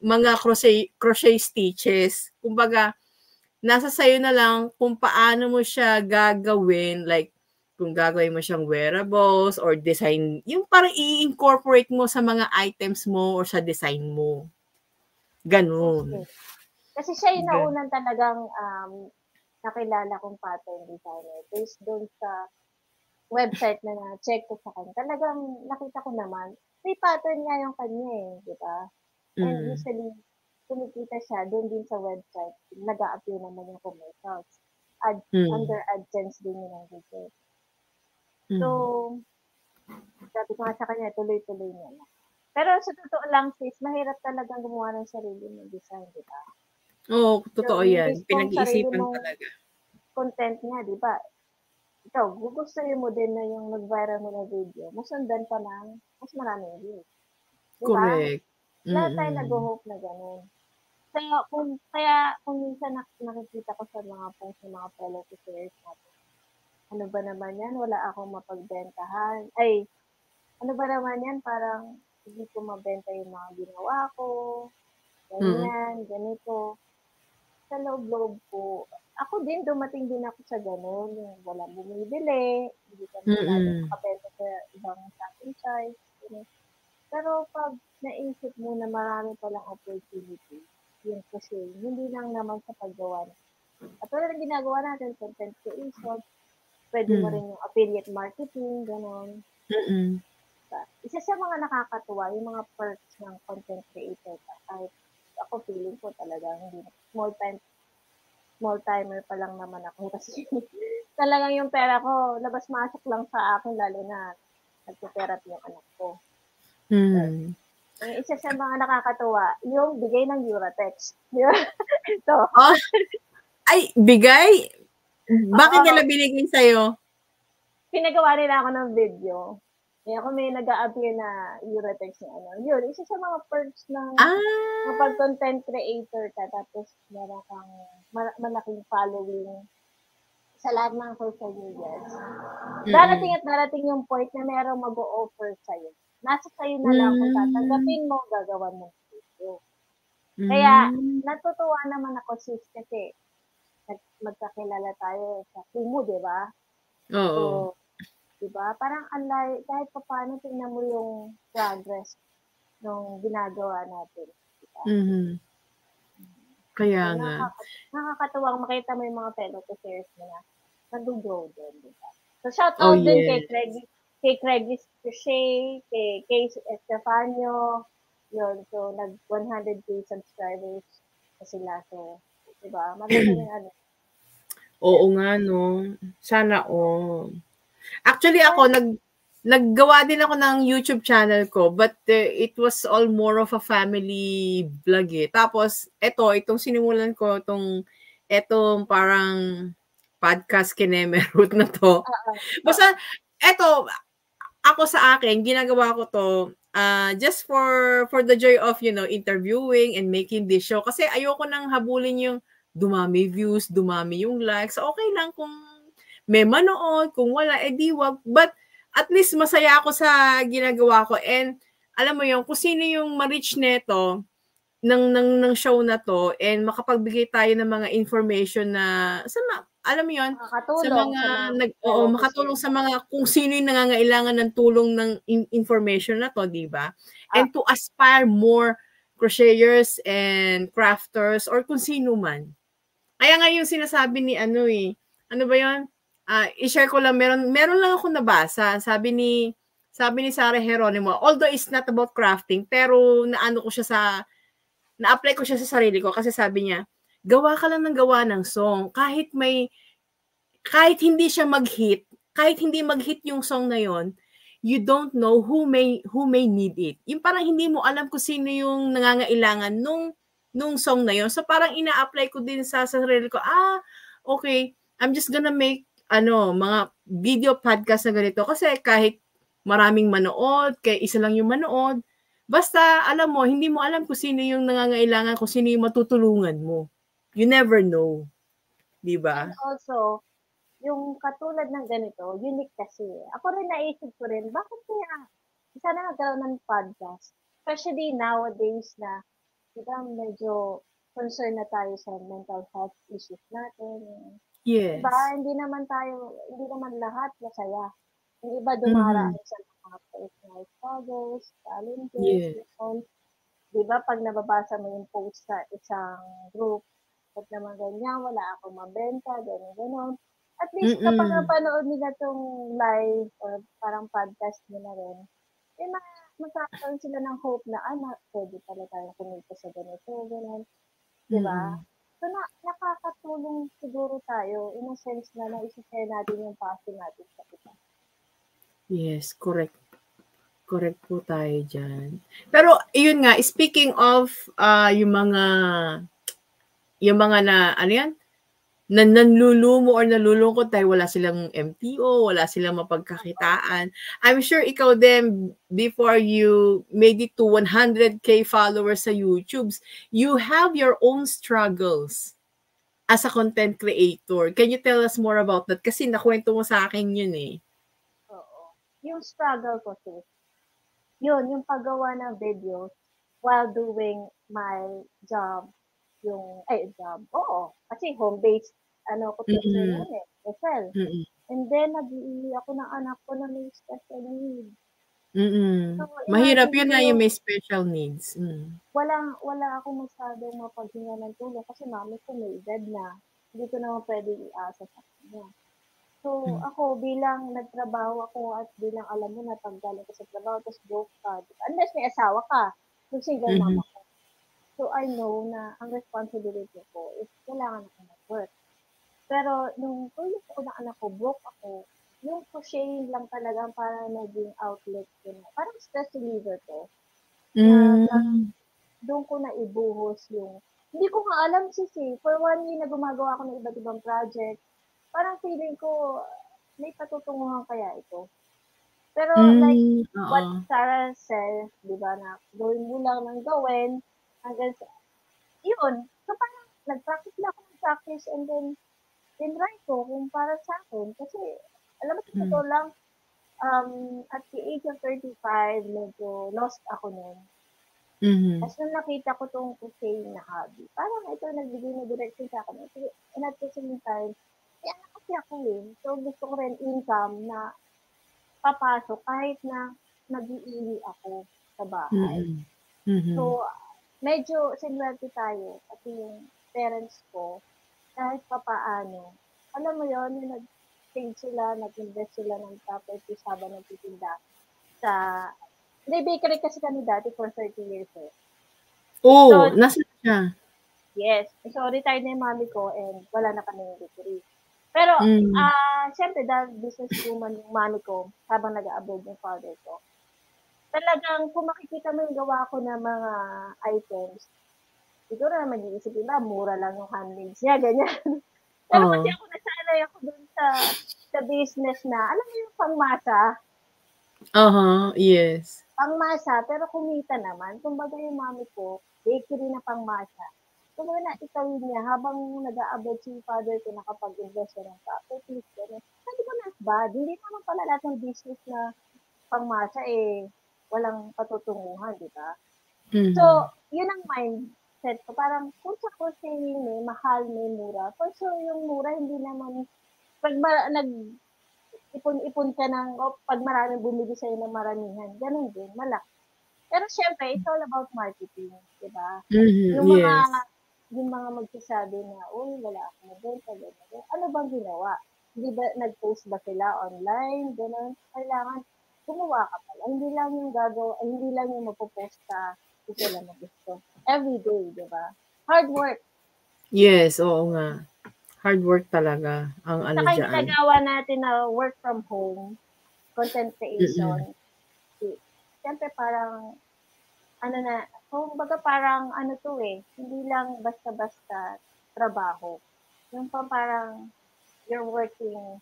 Speaker 2: mga crochet stitches. Kumbaga, nasa sayo na lang kung paano mo siya gagawin, like, kung gagawin mo siyang wearables or design, yung parang i-incorporate mo sa mga items mo or sa design mo. Ganun.
Speaker 3: Okay. Kasi siya yung naunang talagang nakilala kong pattern designer. Based doon sa website na na-check ko sa kanya, talagang nakita ko naman, may pattern nga yung kanya di ba? And usually, kumikita siya doon din sa website, nag-a-appear naman yung commercials. Under AdSense din yun ang video. So, sabi ko nga sa kanya, tuloy-tuloy niya na. Pero sa totoo lang, sis, mahirap talagang gumawa ng sarili ng design, di ba?
Speaker 2: Oo, totoo yan. Pinag-iisipan talaga.
Speaker 3: Content nga, di ba? Ikaw, gugustuhin mo din na yung nag-viral mo na video, masundan pa ng mas maraming views. Diba?
Speaker 2: Correct.
Speaker 3: Lahat tayo nag-hope na gano'n. Kaya kung minsan nakikita ko sa mga posts ng mga fellow shares natin, ano ba naman yan? Wala akong mapagbentahan. Ay, ano ba naman yan? Parang hindi ko mabenta yung mga ginawa ko. Ganyan, ganito. Sa loob-loob ko, ako din, dumating din ako sa gano'n, yung walang bumibili, hindi ka makabenta sa ibang franchise. Pero pag naisip mo na marami palang opportunity, yung kasi, hindi lang naman sa paggawa. At wala lang ginagawa natin, content creation, pwede mo rin yung affiliate marketing, gano'n. Isa sa mga nakakatuwa, yung mga perks ng content creator. Kahit ako feeling ko talaga, hindi small timer pa lang naman ako kasi talagang yung pera ko labas-masok lang sa akin, lalo na nagpo-therapy yung anak ko. Isa sa mga nakakatuwa, yung bigay ng Uratex. Ito.
Speaker 2: Ay, bigay? Bakit nila binigay sa'yo?
Speaker 3: Pinagawa nila ako ng video. Kaya kung may nag-a-appear na Uratex na yun, isa sa mga perks ng kapag content creator ka, tapos meron kang malaking following sa lahat ng social media. Darating at darating yung point na merong mag-o-offer sa'yo. Nasa sa'yo na lang kung tatanggapin mo, gagawan mo ng video. Kaya, natutuwa naman ako, sis, kasi magkakilala tayo sa Kumu, di ba?
Speaker 2: Oo.
Speaker 3: So, diba? Parang kahit pa paano tingnan mo yung progress nung ginagawa natin. Diba?
Speaker 2: Kaya
Speaker 3: so,
Speaker 2: nga.
Speaker 3: Nakakatuwang makita mo yung mga fellow shares mo na nag-grow din. Diba? So, shout out din kay Craig Crochet, kay Casey Estefanio, yun. So, nag 100k subscribers na sila. So, diba? Malaking
Speaker 2: Oo nga, no? Sana Actually, ako, naggawa din ako ng YouTube channel ko, but it was all more of a family vlog Tapos, itong sinimulan ko, itong parang podcast kinemerut na to. Basta, ako sa akin, ginagawa ko to just for the joy of, interviewing and making this show. Kasi ayoko nang habulin yung dumami views, dumami yung likes. So, okay lang kung may manood, kung wala, di wag. But at least masaya ako sa ginagawa ko. And alam mo yun, kung sino yung ma-reach neto ng show na to and makapagbigay tayo ng mga information na alam mo yun, sa mga makatulong sa mga kung sino yung nangangailangan ng tulong ng information na to, di ba? And to aspire more crocheters and crafters or kung sino man. Kaya nga yung sinasabi ni ano ba yun? I-share ko lang, meron lang ako nabasa. Sabi ni Sarah Geronimo, although it's not about crafting, pero na-apply ko siya sa sarili ko kasi sabi niya, gawa ka lang ng gawa ng song. Kahit hindi siya mag-hit, kahit hindi mag-hit yung song na yon, you don't know who may need it. Yung parang hindi mo alam kung sino yung nangangailangan nung song na yun. So parang ina-apply ko din sa sarili ko, okay, I'm just gonna make mga video podcast na ganito kasi kahit maraming manood, kaya isa lang yung manood, basta alam mo, hindi mo alam kung sino yung nangangailangan, kung sino yung matutulungan mo. You never know. Diba?
Speaker 3: And also, yung katulad ng ganito, unique kasi. Ako rin naisip ko rin, bakit kaya sana nagkaroon ng podcast? Especially nowadays na, diba, medyo concerned na tayo sa mental health issues natin.
Speaker 2: Yes.
Speaker 3: Diba, hindi naman lahat masaya. Yung iba dumaraan sa mga personal struggles, challenges, diba, pag nababasa mo yung post sa isang group, at naman ganyan, wala akong mabenta, gano'n. At least kapag napanood nila tong live or parang podcast nila rin, magkakaroon sila ng hope na, pwede pala tayong kumita sa ganito, gano'n. Diba? So, nakakatulong siguro tayo in a sense na na-share natin yung passion natin sa iba.
Speaker 2: Yes, correct. Correct po tayo dyan. Pero, yun nga, speaking of yung mga na nanlulumo or nalulungkot dahil wala silang MTO, wala silang mapagkakitaan. I'm sure ikaw din, before you made it to 100K followers sa YouTube, you have your own struggles as a content creator. Can you tell us more about that? Kasi nakwento mo sa akin yun eh.
Speaker 3: Oo. Yung struggle ko, sis, yun, yung paggawa ng videos while doing my job. Kasi home-based, ko teacher noon eh, Excel. And then, nag-iili ako ng anak ko na may special needs.
Speaker 2: So, mahirap yun na yung may special needs.
Speaker 3: Wala akong masyadong mapaghinga ng tulong kasi mami ko may edad na. Hindi ko naman pwede iasa sa kanya. So, ako bilang nagtrabaho ako at bilang alam mo na paggaling ko sa trabaho, tapos broke ka. Unless may asawa ka, yung single mama ko. So, I know na ang responsibility ko is kailangan ako mag-work. Pero, nung tulog ko ng anak ko, broke ako, yung crocheting lang talaga para naging outlet ko na. Parang stress reliever ko. Doon ko na ibuhos yung, hindi ko nga alam for 1 year na gumagawa ako ng iba't ibang project, parang feeling ko, may patutunguhan kaya ito. Pero like what Sarah said, di ba, na gawin mo lang ng gawin, hanggang sa, yun. So parang nag-practice lang ako ng and then tinry ko kung para sa akin. Kasi, alam mo, totoo lang, at the age of 35, medyo lost ako nun. Tapos nung nakita ko tong crocheting na hobby, parang ito nagbigay na direction sa akin. And at the same time, anak kasi ako eh. So gusto ko rin income na papasok kahit na nag-iili ako sa bahay. So, medyo sinwerte tayo, pati yung parents ko, kahit papaano. Alam mo yon, yung nag-save sila, nag-invest sila ng properties habang nagtitinda sa... bakery kasi kami dati for 30 years eh.
Speaker 2: So, nasa siya?
Speaker 3: Yes. So, retired na yung mami ko and wala na kami yung bakery. Pero, syempre, dahil businesswoman yung mami ko habang nag-abroad yung father ko, talagang kung makikita mo yung gawa ko ng mga items, siguro na mag-iisip iba, mura lang yung handmaids niya, ganyan. Pero kasi ako nasanay ako dun sa business na, alam mo yung pangmasa?
Speaker 2: Yes.
Speaker 3: Pangmasa, pero kumita naman. Kumbaga yung mami ko, bakery na pangmasa. Kumbaga na itawid niya, habang nag-aabot si father ko nakapag-invest ng properties, gano'n. Sabi ko not bad. Hindi naman pala lahat ng business na pangmasa walang patutunguhan, di ba? So, yun ang mindset ko. Parang kung sa crocheting may mahal, may mura. For sure, yung mura, hindi naman, pag ipon-ipon ka ng, pag maraming bumili sa'yo ng maramihan, ganun din, malaki. Pero syempre, it's all about marketing, di ba? Yung mga magsasabi na, wala akong mabenta, gano'n. Ano bang ginawa? Hindi ba, nag-post ba sila online, gano'n? Kailangan, gumawa ka pala. Hindi lang yung mapopost ka kung kailan mo gusto. Every day, di ba? Hard work.
Speaker 2: Yes, oo nga. Hard work talaga ang ano
Speaker 3: dyan. Saka
Speaker 2: yung
Speaker 3: ginagawa natin na work from home, content creation. Siyempre parang, kumbaga parang to hindi lang basta-basta trabaho. Yung parang you're working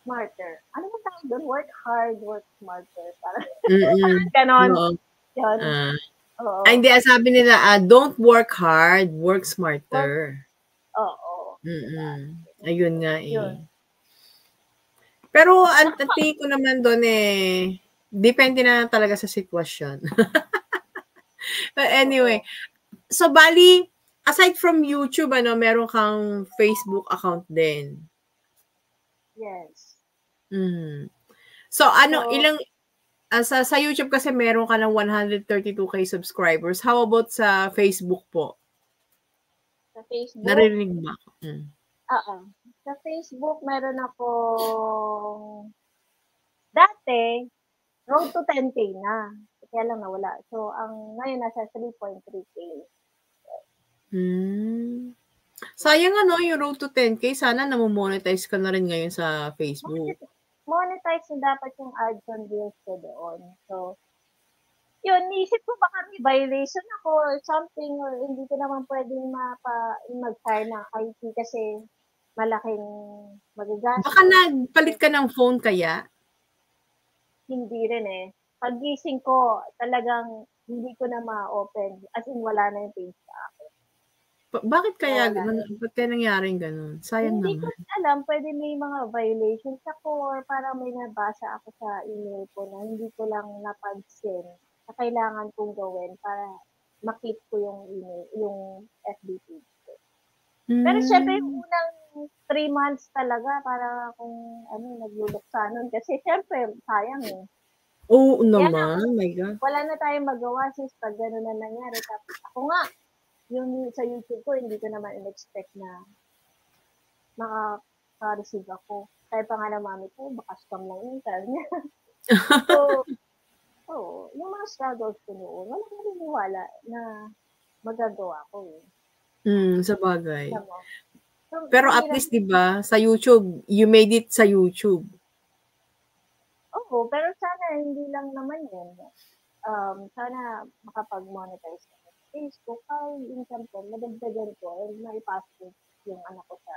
Speaker 3: smarter. Ano ba tawag doon? Work hard, work smarter. Parang ganon.
Speaker 2: Oo.
Speaker 3: Yun. Oo.
Speaker 2: Hindi, sabi nila, don't work hard, work smarter.
Speaker 3: Oo.
Speaker 2: Ayun nga eh.
Speaker 3: Yun.
Speaker 2: Pero ang tingin ko naman doon depende na talaga sa sitwasyon. But anyway, so bali, aside from YouTube, meron kang Facebook account din.
Speaker 3: Yes.
Speaker 2: So ilang, sa YouTube kasi meron ka ng 132k subscribers. How about sa Facebook po?
Speaker 3: Sa Facebook?
Speaker 2: Narinig ba ako?
Speaker 3: Sa Facebook, meron akong dati, road to 10k na. Kaya lang nawala. So, ngayon nasa 3.3k.
Speaker 2: Sayang yung road to 10k. Sana namomonetize ka na rin ngayon sa Facebook.
Speaker 3: Monetize na dapat yung ads on reels ko doon. So, yun, isip ko baka may violation ako or something, or hindi ko naman pwedeng mag-file ng IT kasi malaking magagastos.
Speaker 2: Baka nagpalit ka ng phone kaya?
Speaker 3: Hindi rin Pag-gising ko, talagang hindi ko na ma-open. As in, wala na yung page sa akin.
Speaker 2: Bakit kaya ganun? Ba't kaya nangyaring ganun? Sayang
Speaker 3: hindi
Speaker 2: naman.
Speaker 3: Hindi ko alam. Pwede may mga violations ako or parang may nabasa ako sa email ko na hindi ko lang napansin na kailangan kong gawin para makip ko yung email, yung FB page ko. Pero syempre, yung unang 3 months talaga para akong nagluluksa nun. Kasi syempre, sayang
Speaker 2: Oo naman. My God.
Speaker 3: Wala na tayong magawa sis pag gano'n na nangyari. Tapos ako nga, yung sa YouTube ko, hindi ko naman in-expect na makaka-receive ako. Kaya pa nga ng mami ko, baka scam lang yun. Niya. So, yung mga struggles ko noon, wala ko naniniwala na magagawa ko
Speaker 2: sa bagay.
Speaker 3: So,
Speaker 2: pero at least, di ba, sa YouTube, you made it sa YouTube.
Speaker 3: Oo, pero sana hindi lang naman yun. Sana makapag-monetize ko sa Facebook. Yung sample, madagdagan ko and maipasok yung anak ko sa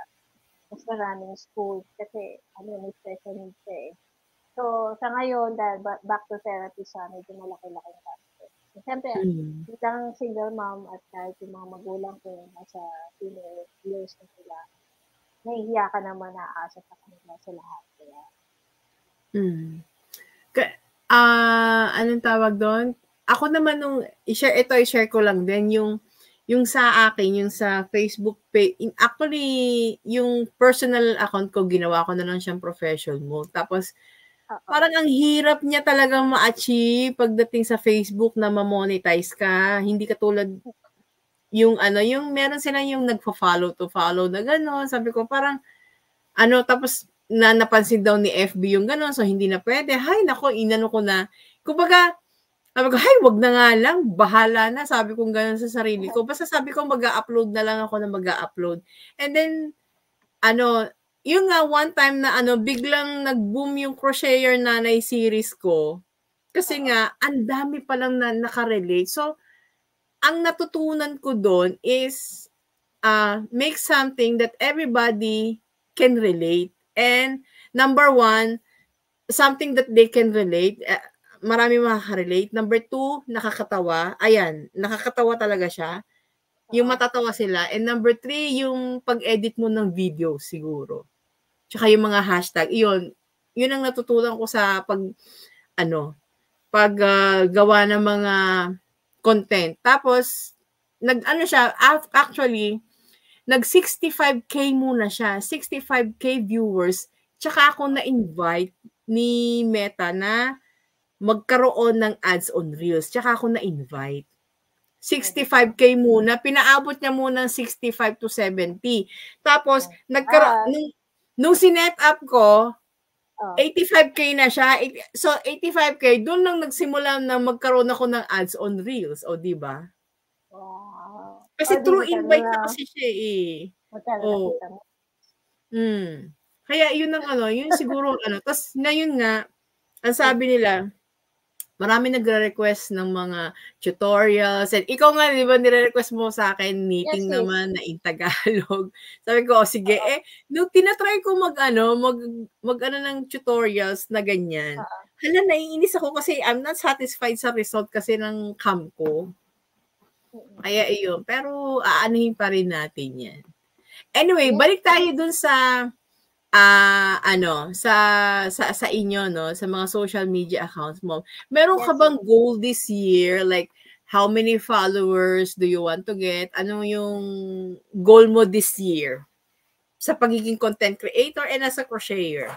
Speaker 3: mas maraming schools kasi may special needs So, sa ngayon, dahil back to therapy siya, medyo malaki-laking gastos. Siyempre, bilang single mom at kahit yung mga magulang ko nasa senior years na sila, nahihiya ka naman na-aasa sa kanila sa lahat.
Speaker 2: Anong tawag doon? Ako naman i-share ko lang din yung sa akin, yung sa Facebook page. Actually, yung personal account ko, ginawa ko na lang siyang professional mode. Tapos, parang ang hirap niya talagang ma-achieve pagdating sa Facebook na ma-monetize ka. Hindi katulad yung meron silang yung nagpa-follow to follow na gano'n. Sabi ko parang, tapos napansin daw ni FB yung gano'n, so hindi na pwede. Hay, nako, inano ko na. Kumbaga, sabi ko, hay, wag na nga lang, bahala na. Sabi ko gano'n sa sarili ko. Basta sabi ko, mag-a-upload na lang ako na mag-a-upload. And then, yung nga, one time na biglang nag-boom yung Crocheter Nanay series ko. Kasi nga, ang dami palang na nakarelate. So, ang natutunan ko doon is, make something that everybody can relate. And number 1, something that they can relate. Marami makaka-relate. Number 2, nakakatawa. Ayan, nakakatawa talaga siya. Yung matatawa sila. And number 3, yung pag-edit mo ng video siguro. Tsaka yung mga hashtag. Yun ang natutunan ko sa paggawa ng mga content. Tapos, actually, nag-65K muna siya. 65K viewers. Tsaka ako na-invite ni Meta na magkaroon ng ads on Reels. Tsaka ako na-invite. 65K muna. Pinaabot niya muna ng 65 to 70. Tapos, nung sinet up ko, 85K na siya. So, 85K, doon lang nagsimula na magkaroon ako ng ads on Reels. O, diba?
Speaker 3: Wow.
Speaker 2: Kasi true invite na kasi siya . Kaya yun ang ano, yun siguro ano. Tapos ngayon nga, ang sabi nila, marami nagre-request ng mga tutorials. And ikaw nga, di ba, nire-request mo sa akin,
Speaker 3: Yes,
Speaker 2: knitting
Speaker 3: sis.
Speaker 2: naman na in Tagalog. Sabi ko, oh, sige.
Speaker 3: Oo.
Speaker 2: Nung tinatry ko mag ano ng tutorials na ganyan,
Speaker 3: Oo.
Speaker 2: hala, naiinis ako kasi I'm not satisfied sa result kasi ng cam ko. Kaya iyon. Pero aanuhin pa rin natin yan. Anyway,
Speaker 3: Yes.
Speaker 2: balik tayo dun sa ano, sa inyo, no, sa mga social media accounts mo. Meron ka
Speaker 3: Yes,
Speaker 2: bang goal this year? Like, how many followers do you want to get? Ano yung goal mo this year sa pagiging content creator and as a crocheter?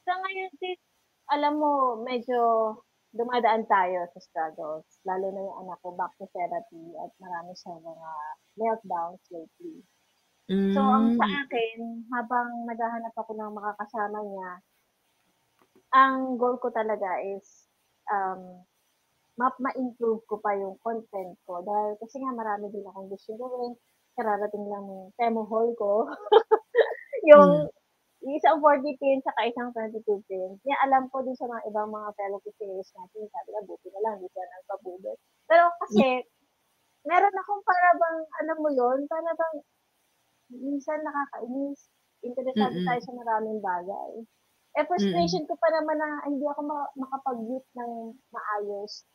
Speaker 3: Sa ngayon, sis, alam mo, medyo dumadaan tayo sa struggles. Lalo na yung anak ko, back to therapy at marami siyang mga meltdowns lately. So, ang sa akin, habang naghahanap ako ng makakasama niya, ang goal ko talaga is ma-improve ko pa yung content ko. Dahil kasi nga marami din akong gusto gawin. Kararating lang yung demo haul ko. yung isang 40 pins saka isang 22 pins. Kaya alam ko din sa mga ibang mga fellow creators natin, sabi na, buti na lang, di siya nagpabudot. Pero kasi, meron akong parabang, alam mo yun, parabang minsan nakakainis. Interesado tayo sa maraming bagay. Frustration ko pa naman na hindi ako makapag-git ng maayos.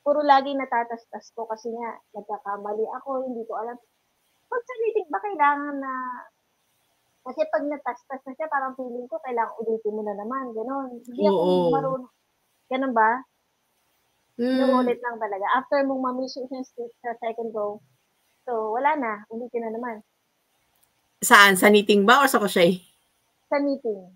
Speaker 3: Puro laging natatastas ko kasi nga nagkakamali ako, hindi ko alam. Pag sa meeting ba kailangan na, kasi pag natastas na siya, parang feeling ko kailangan ulitin mo na naman, gano'n. Hindi ako marunong. Ganun ba? Inuulit lang talaga. After mong ma-miss yung stitch sa second row, so wala na, ulitin na naman.
Speaker 2: Saan? Sa knitting ba o sa crochet?
Speaker 3: Sa meeting.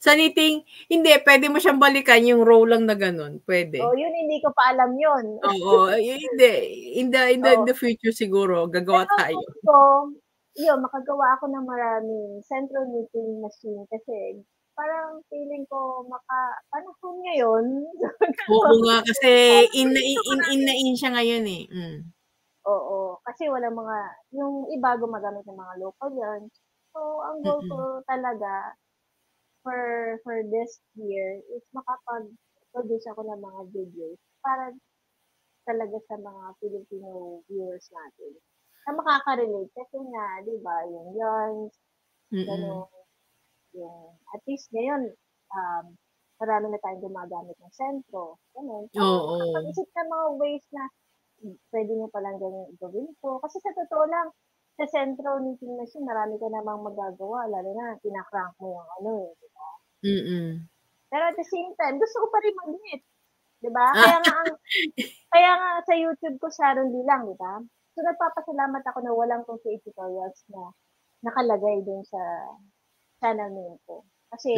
Speaker 2: Sa knitting, hindi. Pwede mo siyang balikan yung row lang na ganun. Pwede.
Speaker 3: Oh, yun hindi ko pa alam yun.
Speaker 2: Oo. Hindi. In the future siguro, gagawa tayo.
Speaker 3: So, yun, makagawa ako ng maraming central knitting machine kasi parang feeling ko panahon ngayon.
Speaker 2: Oo nga, kasi in siya ngayon eh.
Speaker 3: Oo, kasi wala yung iba gumagamit ng mga local yarns. So, ang goal ko talaga for this year is makapag-produce ako ng mga videos para talaga sa mga Filipino viewers natin na makaka-relate kasi nga, di ba, yung yarns, gano'n, yung, at least ngayon, marami na tayong gumagamit ng sentro, gano'n. So, makapag-isip ng mga ways na pwede mo palang ganyan gawin ko. Kasi sa totoo lang, sa sentro knitting machine, marami ka namang magagawa, lalo na kinakrank mo yung ano eh, di ba? Pero at the same time, gusto ko pa rin mag-knit. Di ba? Kaya nga sa YouTube ko, Sharon D lang, di ba? So, nagpapasalamat ako na walang complete tutorials na nakalagay dun sa channel name ko. Kasi,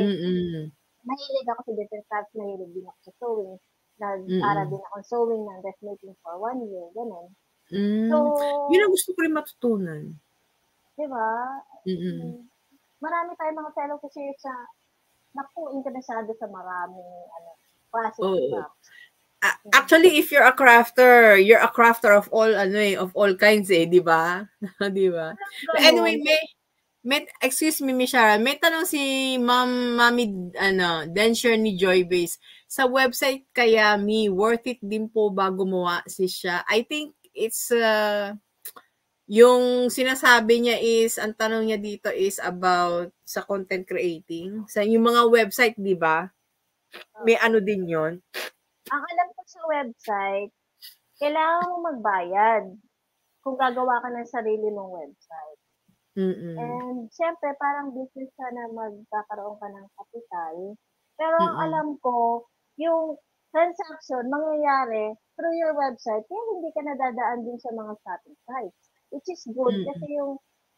Speaker 3: mahilig ako sa different crafts, mahilig din ako sa sewing. Nag-aral din ako sewing ng dressmaking for 1 year, gano'n. So,
Speaker 2: yun ang gusto ko rin matutunan.
Speaker 3: Di ba? Marami tayong mga fellow cashiers na interesado sa maraming classic crafts.
Speaker 2: Actually, if you're a crafter of all kinds eh, di ba? Di ba? But anyway, excuse me, Miss Sharon, may tanong si Mami Densher ni Joybase. Sa website kaya worth it din po ba gumawa siya? I think it's yung sinasabi niya is, ang tanong niya dito is about sa content creating. Sa yung mga website, di ba? May ano din yon.
Speaker 3: Ang alam ko sa website, kailangan mo magbayad kung gagawa ka ng sarili mong website. And syempre, parang business ka na magkakaroon ka ng kapital. Pero ang alam ko, yung transaction mangyayari through your website, kaya hindi ka nadadaan din sa mga shopping sites. Which is good kasi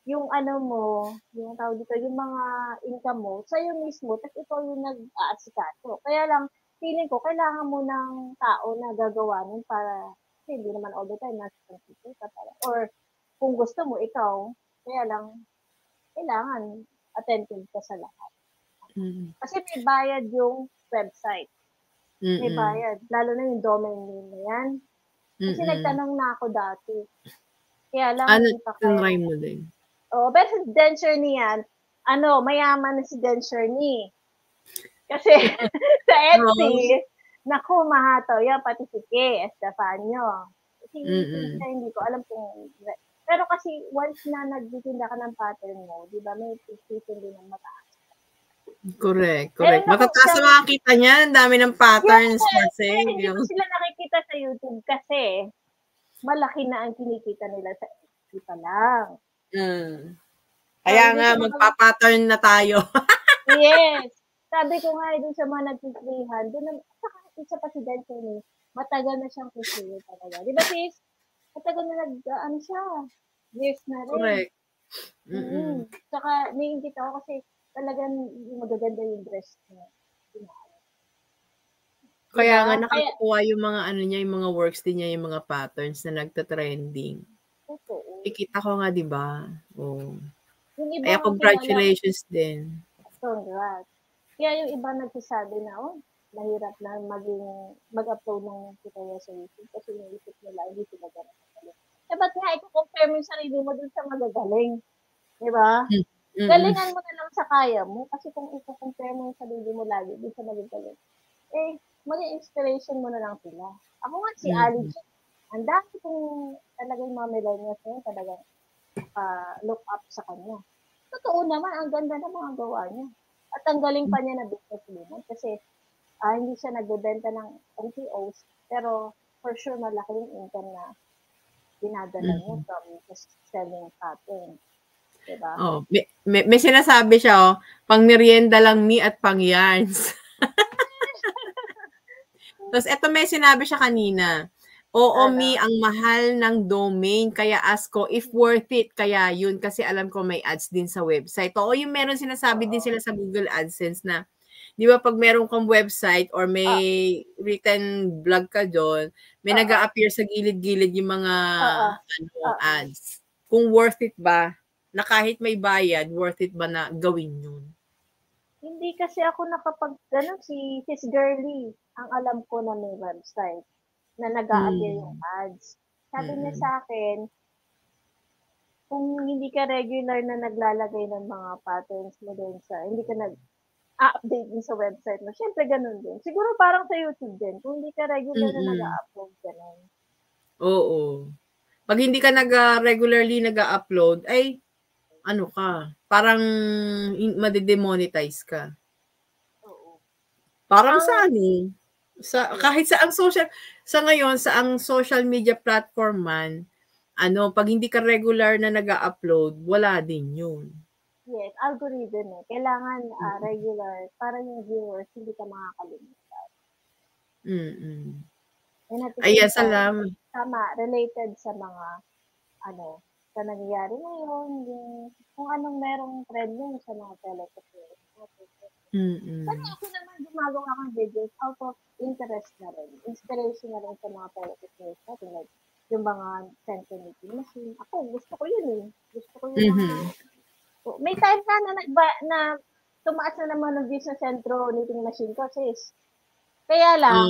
Speaker 3: yung ano mo, yung tawag dito, yung mga income mo, sa'yo mismo, tapos ikaw yung nag-aasikaso. Kaya lang, feeling ko, kailangan mo ng tao na gagawa nun para, kasi hindi naman all the time nasa computer ka para, or kung gusto mo, ikaw, kaya lang, kailangan attentive ka sa lahat. Kasi may bayad yung website. May bayad. Lalo na yung domain name na yan. Kasi nagtanong na ako dati. Kaya lang,
Speaker 2: ano, tinry mo din?
Speaker 3: Oh, pero si Denture niyan, mayaman na si Denture ni. Kasi sa Etsy, naku, mahato yan, pati si Kay Estefanio. Si Lisa, hindi ko alam kung, pero kasi once na nagtitinda ka ng pattern mo, di ba, may position din ng mataas.
Speaker 2: Correct.
Speaker 3: Meron akong
Speaker 2: Matataas
Speaker 3: isang-
Speaker 2: na makakita niya. Ang dami ng patterns kasi.
Speaker 3: Hindi ko sila nakikita sa YouTube kasi malaki na ang kinikita nila sa Etsy pa lang.
Speaker 2: Kaya nga, magpa-pattern na tayo.
Speaker 3: Yes. Sabi ko nga dun sa mga nagtitrihan, dun na, saka isa pa si Denzel, matagal na siyang kusyo talaga. Di ba sis? Matagal na siya. Years na rin.
Speaker 2: Correct.
Speaker 3: Saka naiingit ako kasi talagang magaganda yung dress niya.
Speaker 2: Kaya nga nakakakuha yung mga yung mga works din niya, yung mga patterns na nagta-trending. Ikita ko nga, di ba? Oh. Kaya congratulations din.
Speaker 3: Congrats. Kaya yung iba nagsasabi na, mahirap na mag-upload ng tutorial sa YouTube kasi naisip nila, hindi sila ganun magaling. Ba't nga, i-compare mo yung sarili mo dun sa magagaling? Di ba? Galingan mo na lang sa kaya mo kasi kung i-compare mo yung sarili mo lagi dun sa magagaling, maging inspiration mo na lang sila. Ako nga si Ali G, ang dami kong talagang mga millennials ngayon talagang look up sa kanya. Totoo naman, ang ganda ng mga gawa niya. At ang galing pa niya na businesswoman kasi hindi siya nagbebenta ng NPOs, pero for sure malaki yung income na dinadala niya from just selling pattern. Diba?
Speaker 2: Oh, may sinasabi siya, pang merienda lang mi at pang yarns. Tapos eto may sinabi siya kanina. Oo, mi, ang mahal ng domain. Kaya ask ko if worth it. Kaya yun, kasi alam ko may ads din sa website. Oo, yung meron sinasabi din sila sa Google AdSense na, di ba pag meron kang website or may written blog ka doon, may nag-a-appear sa gilid-gilid yung mga ads. Kung worth it ba, na kahit may bayad, worth it ba na gawin yun?
Speaker 3: Hindi kasi ako si Sis Girly, ang alam ko na may website na nag-a-appear yung ads. Sabi niya sa akin, kung hindi ka regular na naglalagay ng mga patterns mo doon hindi ka nag-update din sa website mo, syempre ganun din. Siguro parang sa YouTube din, kung hindi ka regular na nag-upload, ganun.
Speaker 2: Oo. Pag hindi ka regularly nag-upload, ay, parang madidemonetize ka.
Speaker 3: Oo.
Speaker 2: Parang kahit sa ngayon, sa ang social media platform man, pag hindi ka regular na nag-upload, wala din yun.
Speaker 3: Yes, algorithm Kailangan regular para yung viewers hindi ka makakalimutan.
Speaker 2: Ayan, salamat.
Speaker 3: Tama, related sa mga sa nangyayari ngayon, kung anong merong trend yun sa mga television. Pero ako naman gumagawa akong videos out of interest na rin. Inspiration na rin sa mga television natin. Like, yung mga center meeting machine. Ako, gusto ko yun eh. Gusto ko yung mga... May time ka na tumaas na naman ng views ng sentro knitting machine ko, sis. Kaya lang,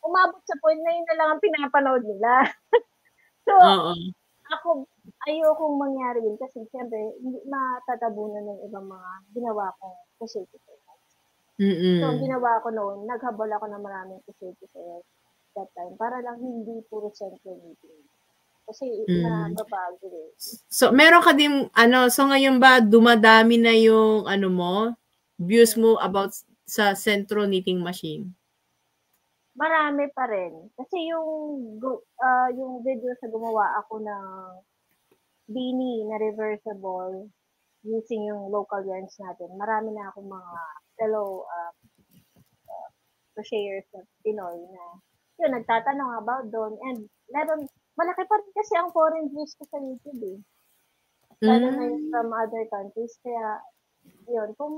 Speaker 3: umabot sa point na yun na lang ang pinapanood nila. So, ako, ayokong mangyari yun kasi siyempre, matatabunan ng ibang mga ginawa kong kusiti sales. So, ang ginawa ko noon, naghabol ako ng maraming kusiti sales that time para lang hindi puro central meeting. Kasi nababago eh.
Speaker 2: So, meron ka din, so ngayon ba, dumadami na yung, views mo about sa Centro Knitting Machine?
Speaker 3: Marami pa rin. Kasi yung video sa gumawa ako ng beanie na reversible using yung local yarns natin. Marami na akong mga fellow crocheters na Pinoy na yun, nagtatanong about doon. And malaki pa rin kasi ang foreign views ko sa YouTube eh. Lalo na yung from other countries. Kaya, yun, kung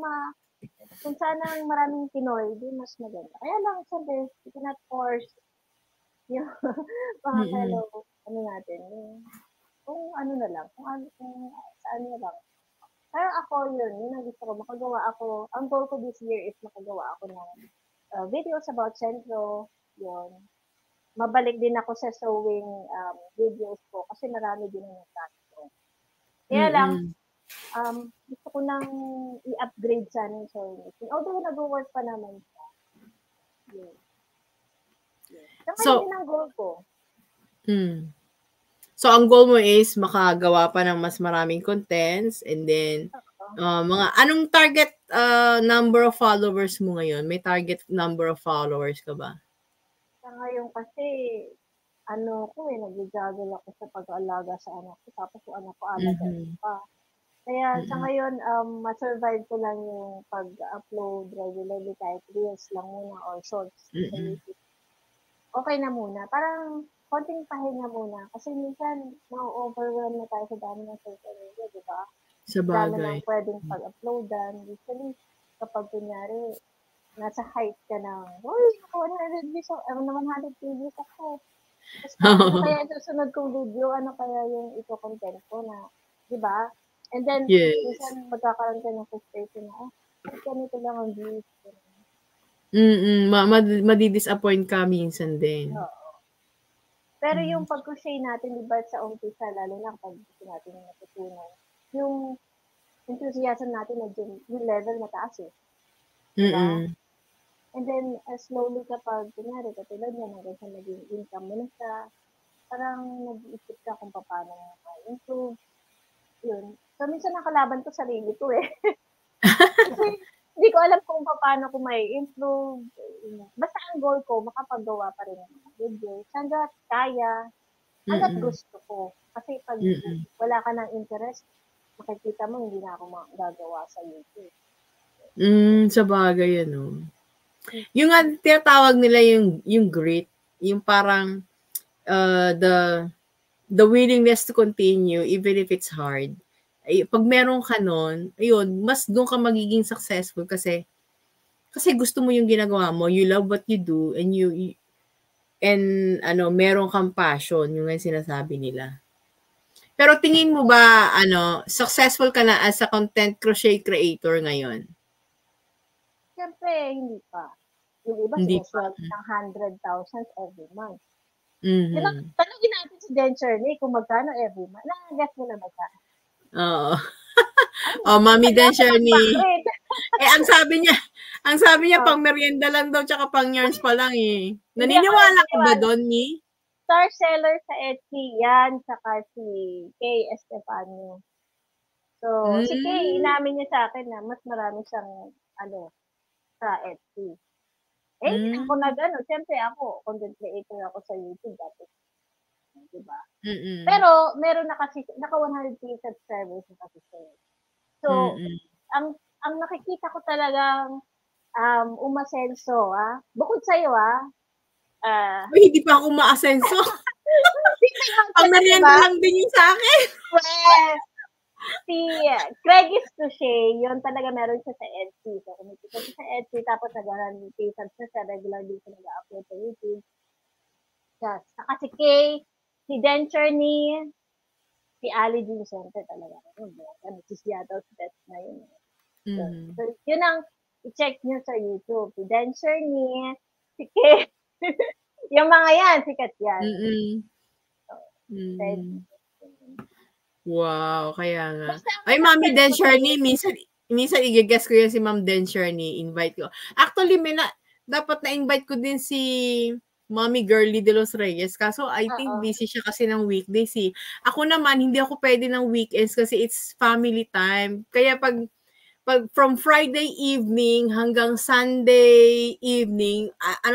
Speaker 3: sana maraming Pinoy, di mas maganda. Kaya lang, siyempre, you cannot force yung mga fellow, natin, kung na lang, kung saan na lang. Pero ako yun ang gusto ko, makagawa ako, ang goal ko this year is makagawa ako ng videos about Centro, yun. Mabalik din ako sa sewing videos ko kasi marami din ang nagtatanong. Kaya lang, gusto ko nang i-upgrade sana yung sewing machine. Although nag-work pa naman siya. Yun.
Speaker 2: So,
Speaker 3: yun ang goal ko.
Speaker 2: So, ang goal mo is makagawa pa ng mas maraming contents and then mga anong target number of followers mo ngayon? May target number of followers ka ba?
Speaker 3: Sa ngayon kasi, nag-juggle ako sa pag-aalaga sa anak ko. Tapos yung anak ko, alagaan pa. Kaya sa ngayon, ma-survive ko lang yung pag-upload regularly kahit reels lang muna or shorts sa YouTube. Okay na muna. Parang konting pahinga muna. Kasi minsan, ma-overwhelm na tayo sa dami ng social media, di ba?
Speaker 2: Sa
Speaker 3: Dami
Speaker 2: bagay.
Speaker 3: nang pwedeng pag-uploadan. Usually, kapag kunyari, nasa height ka ng, uy, 100 views ako. Tapos ano kaya yung susunod kong video? Ano kaya yung ito-content ko na, di ba? And then, minsan magkakaroon ka ng frustration na, ganito lang ang views.
Speaker 2: Madi-disappoint ka minsan din.
Speaker 3: Oo. Pero yung pag-crochet natin, di ba, sa umpisa, lalo na kapag gusto natin natutunan, yung enthusiasm natin na yung level mataas eh. Diba? And then, slowly kapag, kunyari, katulad yan, hanggang sa naging income mo na siya, parang nag-iisip ka kung paano ma-improve. Yun. So, minsan nakalaban ko sarili ko eh. Kasi, hindi ko alam kung paano ko may improve. Basta ang goal ko, makapagawa pa rin ng mga videos. Hanggat kaya, hanggat gusto ko. Kasi pag wala ka ng interest, makikita mo, hindi na ako magagawa sa YouTube.
Speaker 2: Sa bagay, Yung tinatawag nila yung grit, yung parang the willingness to continue even if it's hard. Ay, pag meron ka nun, ayun, mas doon ka magiging successful kasi gusto mo yung ginagawa mo, you love what you do, and meron kang passion, yung sinasabi nila. Pero tingin mo ba, successful ka na as a content crochet creator ngayon?
Speaker 3: Siyempre, hindi pa. Yung iba, sinesweldo ng 100,000 every month. Tanungin natin si Dencherny kung magkano every month. Nakagas mo na magkano?
Speaker 2: Oo. Mami Dencherny. Ang sabi niya pang merienda lang daw tsaka pang yarns pa lang eh. Naniniwala ka ba doon, ni?
Speaker 3: Star seller sa Etsy yan, saka si Kay Estefano. So, si Kay, inamin niya sa akin na mas marami siyang, sa Etsy. Ako siyempre ako, content creator ako sa YouTube dati. Diba? Pero, meron na kasi, naka 100k subscribers na kasi siya. So, ang nakikita ko talagang umasenso, bukod sa'yo,
Speaker 2: hindi pa ako umaasenso. Pamerienda lang din yung sa akin.
Speaker 3: Well, si Craig's Crochet, yun talaga meron siya sa Etsy. So, kumikita siya sa Etsy, tapos nag-100k subscribers siya, regular din siya nag-upload sa YouTube. Yes. Saka si Kay, si Dencherny, si Ali Jean, siyempre talaga. Si Seattle's best na yun. So, yun ang i-check nyo sa YouTube. Si Dencherny, si Kay, yung mga yan, sikat yan.
Speaker 2: Wow, kaya nga. Ay, Mami Dencherny, minsan i-guess ko yan si Ma'am Dencherny, invite ko. Actually, dapat na-invite ko din si Mommy Girly de los Reyes. Kaso, I think busy siya kasi ng weekdays eh. Ako naman, hindi ako pwede ng weekends kasi it's family time. Kaya pag from Friday evening hanggang Sunday evening,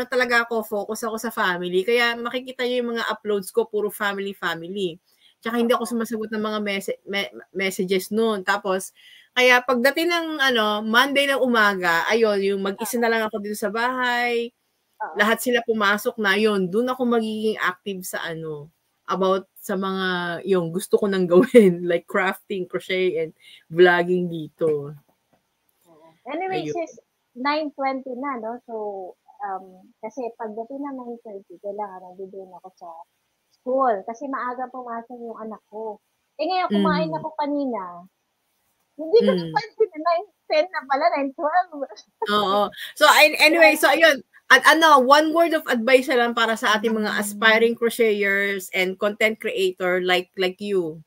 Speaker 2: talaga ako, focus ako sa family. Kaya makikita niyo yung mga uploads ko, puro family. Tsaka hindi ako sumasagot ng mga messages noon. Tapos, kaya pagdating ng Monday ng umaga, ayun, yung mag-isa na lang ako dito sa bahay. Lahat sila pumasok na, yun, doon ako magiging active sa about sa mga yung gusto ko nang gawin, like crafting, crochet, and vlogging dito.
Speaker 3: Anyway, sis, 9:20 na, no? So, kasi pagdating na 9:30, kailangan nandun ako sa school. Kasi maaga pumasok yung anak ko. Ngayon, kumain ako kanina. Hindi ko napansin na 9:10 na pala, 9:12.
Speaker 2: Oo. So, anyway, so ayun. At one word of advice lang para sa ating mga aspiring crocheters and content creator like you.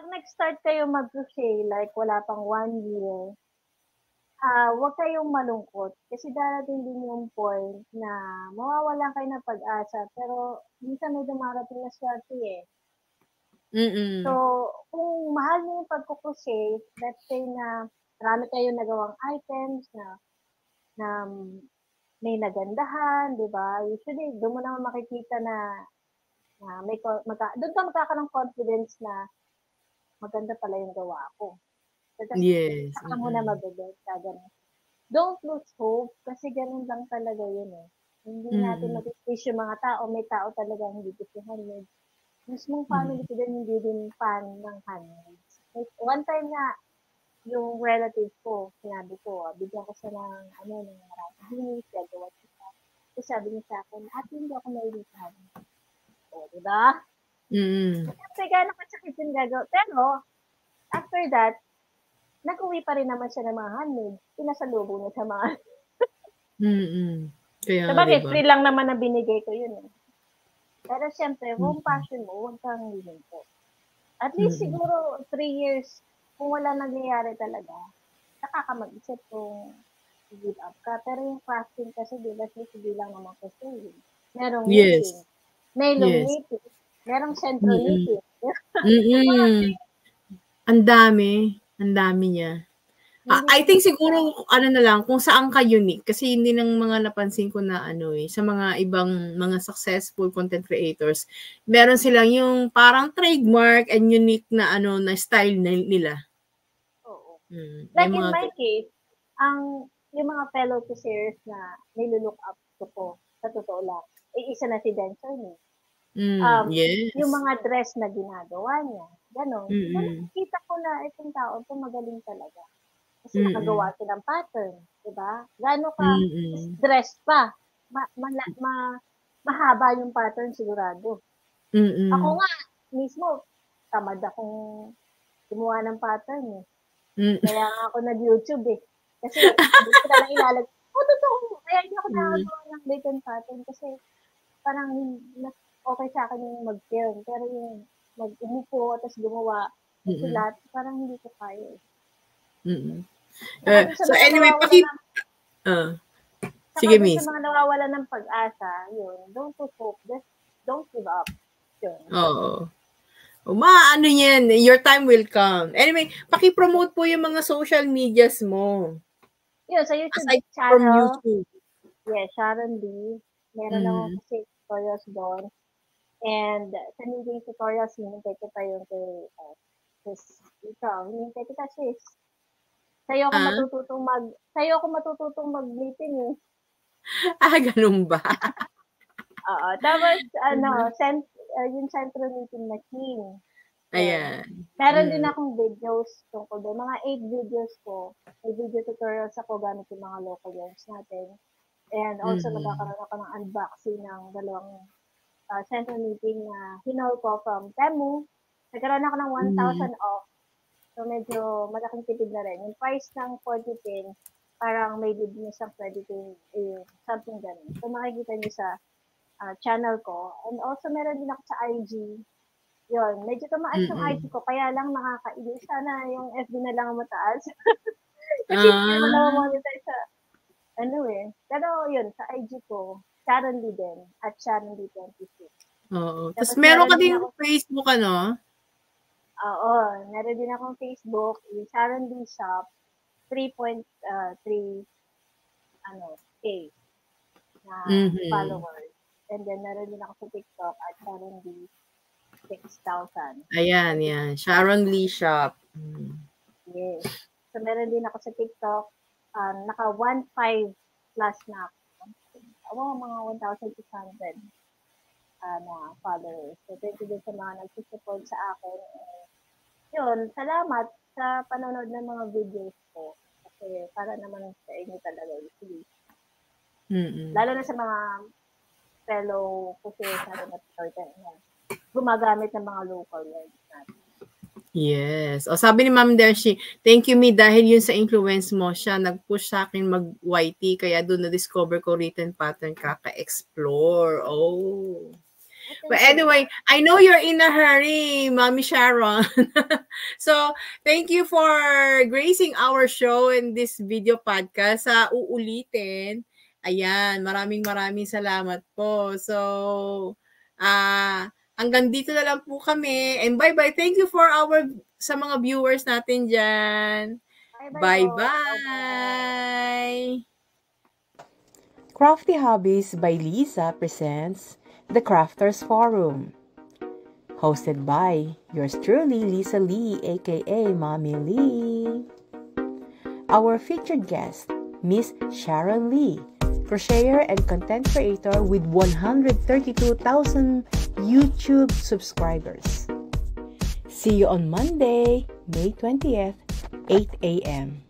Speaker 3: pag nag-start kayo mag-crochet, like wala pang 1 year, huwag kayong malungkot. Kasi darating din yung point na mawawalan kayo ng pag-asa. Pero minsan may dumarating na swerte eh. So, kung mahal niyo yung pagkukrochet, let's say na marami kayong nagawang items na may nagandahan, di ba? Usually, doon mo naman makikita na doon ka magkakaroon ng confidence na maganda pala yung gawa ko.
Speaker 2: Yes.
Speaker 3: Saka mo na mabibenta, ganun. Don't lose hope kasi ganun lang talaga yun eh. Hindi natin mag-push yung mga tao. May tao talaga hindi gusto handmade. Mismong family ko din, hindi din fan ng handmade. One time nga, yung relative ko, sinabi ko, bigyan ko siya ng maraming hinis, gagawa siya. So sabi niya sa akin, hindi ako mahilig sa handmade. O, diba? Kasi gano'n ka sa kitchen gagawa. Pero, after that, nag-uwi pa rin naman siya ng mga handmade. Pinasalubong niya sa mga...
Speaker 2: Kaya
Speaker 3: so, bakit? Free lang naman na binigay ko yun eh. Pero siyempre, kung passion mo, huwag kang hihinto. At least siguro 3 years, kung wala nangyayari talaga, saka ka mag-isip kung give up ka. Pero yung crafting kasi, di ba, hindi lang naman kasi. Merong knitting, may long knitting, merong central knitting.
Speaker 2: Ang dami niya. I think siguro na lang kung saan ka unique kasi hindi ng mga napansin ko na sa mga ibang mga successful content creators meron silang yung parang trademark and unique na na style nila.
Speaker 3: Oo. Like in my case, yung mga fellow crocheters na nilook up ko sa totoo lang, isa na si Denzel ni.
Speaker 2: Yes.
Speaker 3: Yung mga dress na ginagawa niya, gano'n. Nakikita ko na itong tao to magaling talaga. Kasi nakagawa siya ng pattern, di ba? Gano'n ka dress pa. Mahaba yung pattern sigurado. Ako nga, mismo, tamad akong gumawa ng pattern eh. Kaya nga ako nag-YouTube eh. Kasi hindi ko na ilalag. Totoo. Kaya hindi ako nakagawa ng written pattern kasi parang okay sa akin yung mag-film. Pero yung mag-umupo, tapos gumawa, kasi lahat, parang hindi ko kaya eh.
Speaker 2: So anyway, sige, Miss.
Speaker 3: Sa mga nawawala ng pag-asa, yun, don't lose hope, just don't give up. Yun.
Speaker 2: Oo. Ano yan, your time will come. Anyway, paki-promote po yung mga social medias mo.
Speaker 3: Yun, sa YouTube
Speaker 2: aside
Speaker 3: channel.
Speaker 2: From YouTube.
Speaker 3: Yeah, Sharon Lee. Meron akong kasi tutorials doon. And sa meeting tutorials, hinintay ko pa yung kay hinintay kita, sis. Sa'yo ako matututong mag-meeting eh.
Speaker 2: Ganun ba?
Speaker 3: Oo. Tapos, yung central meeting na king.
Speaker 2: Ayan.
Speaker 3: Meron din akong videos tungkol doon. Mga 8 videos ko. May video tutorials ako gamit yung mga local yarns natin. And also, nagkakaroon ako ng unboxing ng dalawang central meeting na hinol ko from Temu. Nagkaroon ako ng 1,000 off. So, medyo malaking tipid na rin. Yung price ng 40 pin, parang may libre niya siyang crediting, something ganun. So, makikita niyo sa channel ko. And also, meron din ako sa IG. Yun, medyo tumaas yung IG ko, kaya lang nakakainis. Sana yung FB na lang mataas. Kasi hindi ko na-monetize sa Pero yun, sa IG ko, Sharon Lee din, at Sharon Lee 26.
Speaker 2: Oo. Tapos meron ka din Facebook,
Speaker 3: Oo, meron din akong Facebook, yung Sharon Lee Shop, 3.3 K na followers. And then, meron din ako sa TikTok at Sharon Lee 6,000.
Speaker 2: Ayan, yan. Sharon Lee Shop.
Speaker 3: Yes. So, meron din ako sa TikTok. Naka 1,500 plus na ako. Mga 1,600 na followers. So, thank you din sa mga nagsusupport sa akin. Yun, salamat sa panonood ng mga videos ko. Kasi para naman sa inyo talaga usually. Lalo na sa mga fellow kasi gumagamit ng mga local words natin.
Speaker 2: Yes. Sabi ni Ma'am Dershi, thank you, Mi, dahil yun sa influence mo, siya nag-push sa akin mag-YT, kaya doon na-discover ko written pattern, kaka-explore. But anyway, I know you're in a hurry, Mommy Sharon. So, thank you for gracing our show in this video podcast. Sa uulitin, ayan, maraming salamat po. So, hanggang dito na lang po kami. And bye-bye. Thank you for sa mga viewers natin dyan. Bye-bye.
Speaker 1: Crafty Hobbies by Lisa presents The Crafters Forum. Hosted by yours truly, Lisa Lee, aka Mommy Lee. Our featured guest, Miss Sharon Lee, crocheter and content creator with 132,000 YouTube subscribers. See you on Monday, May 20th, 8 a.m.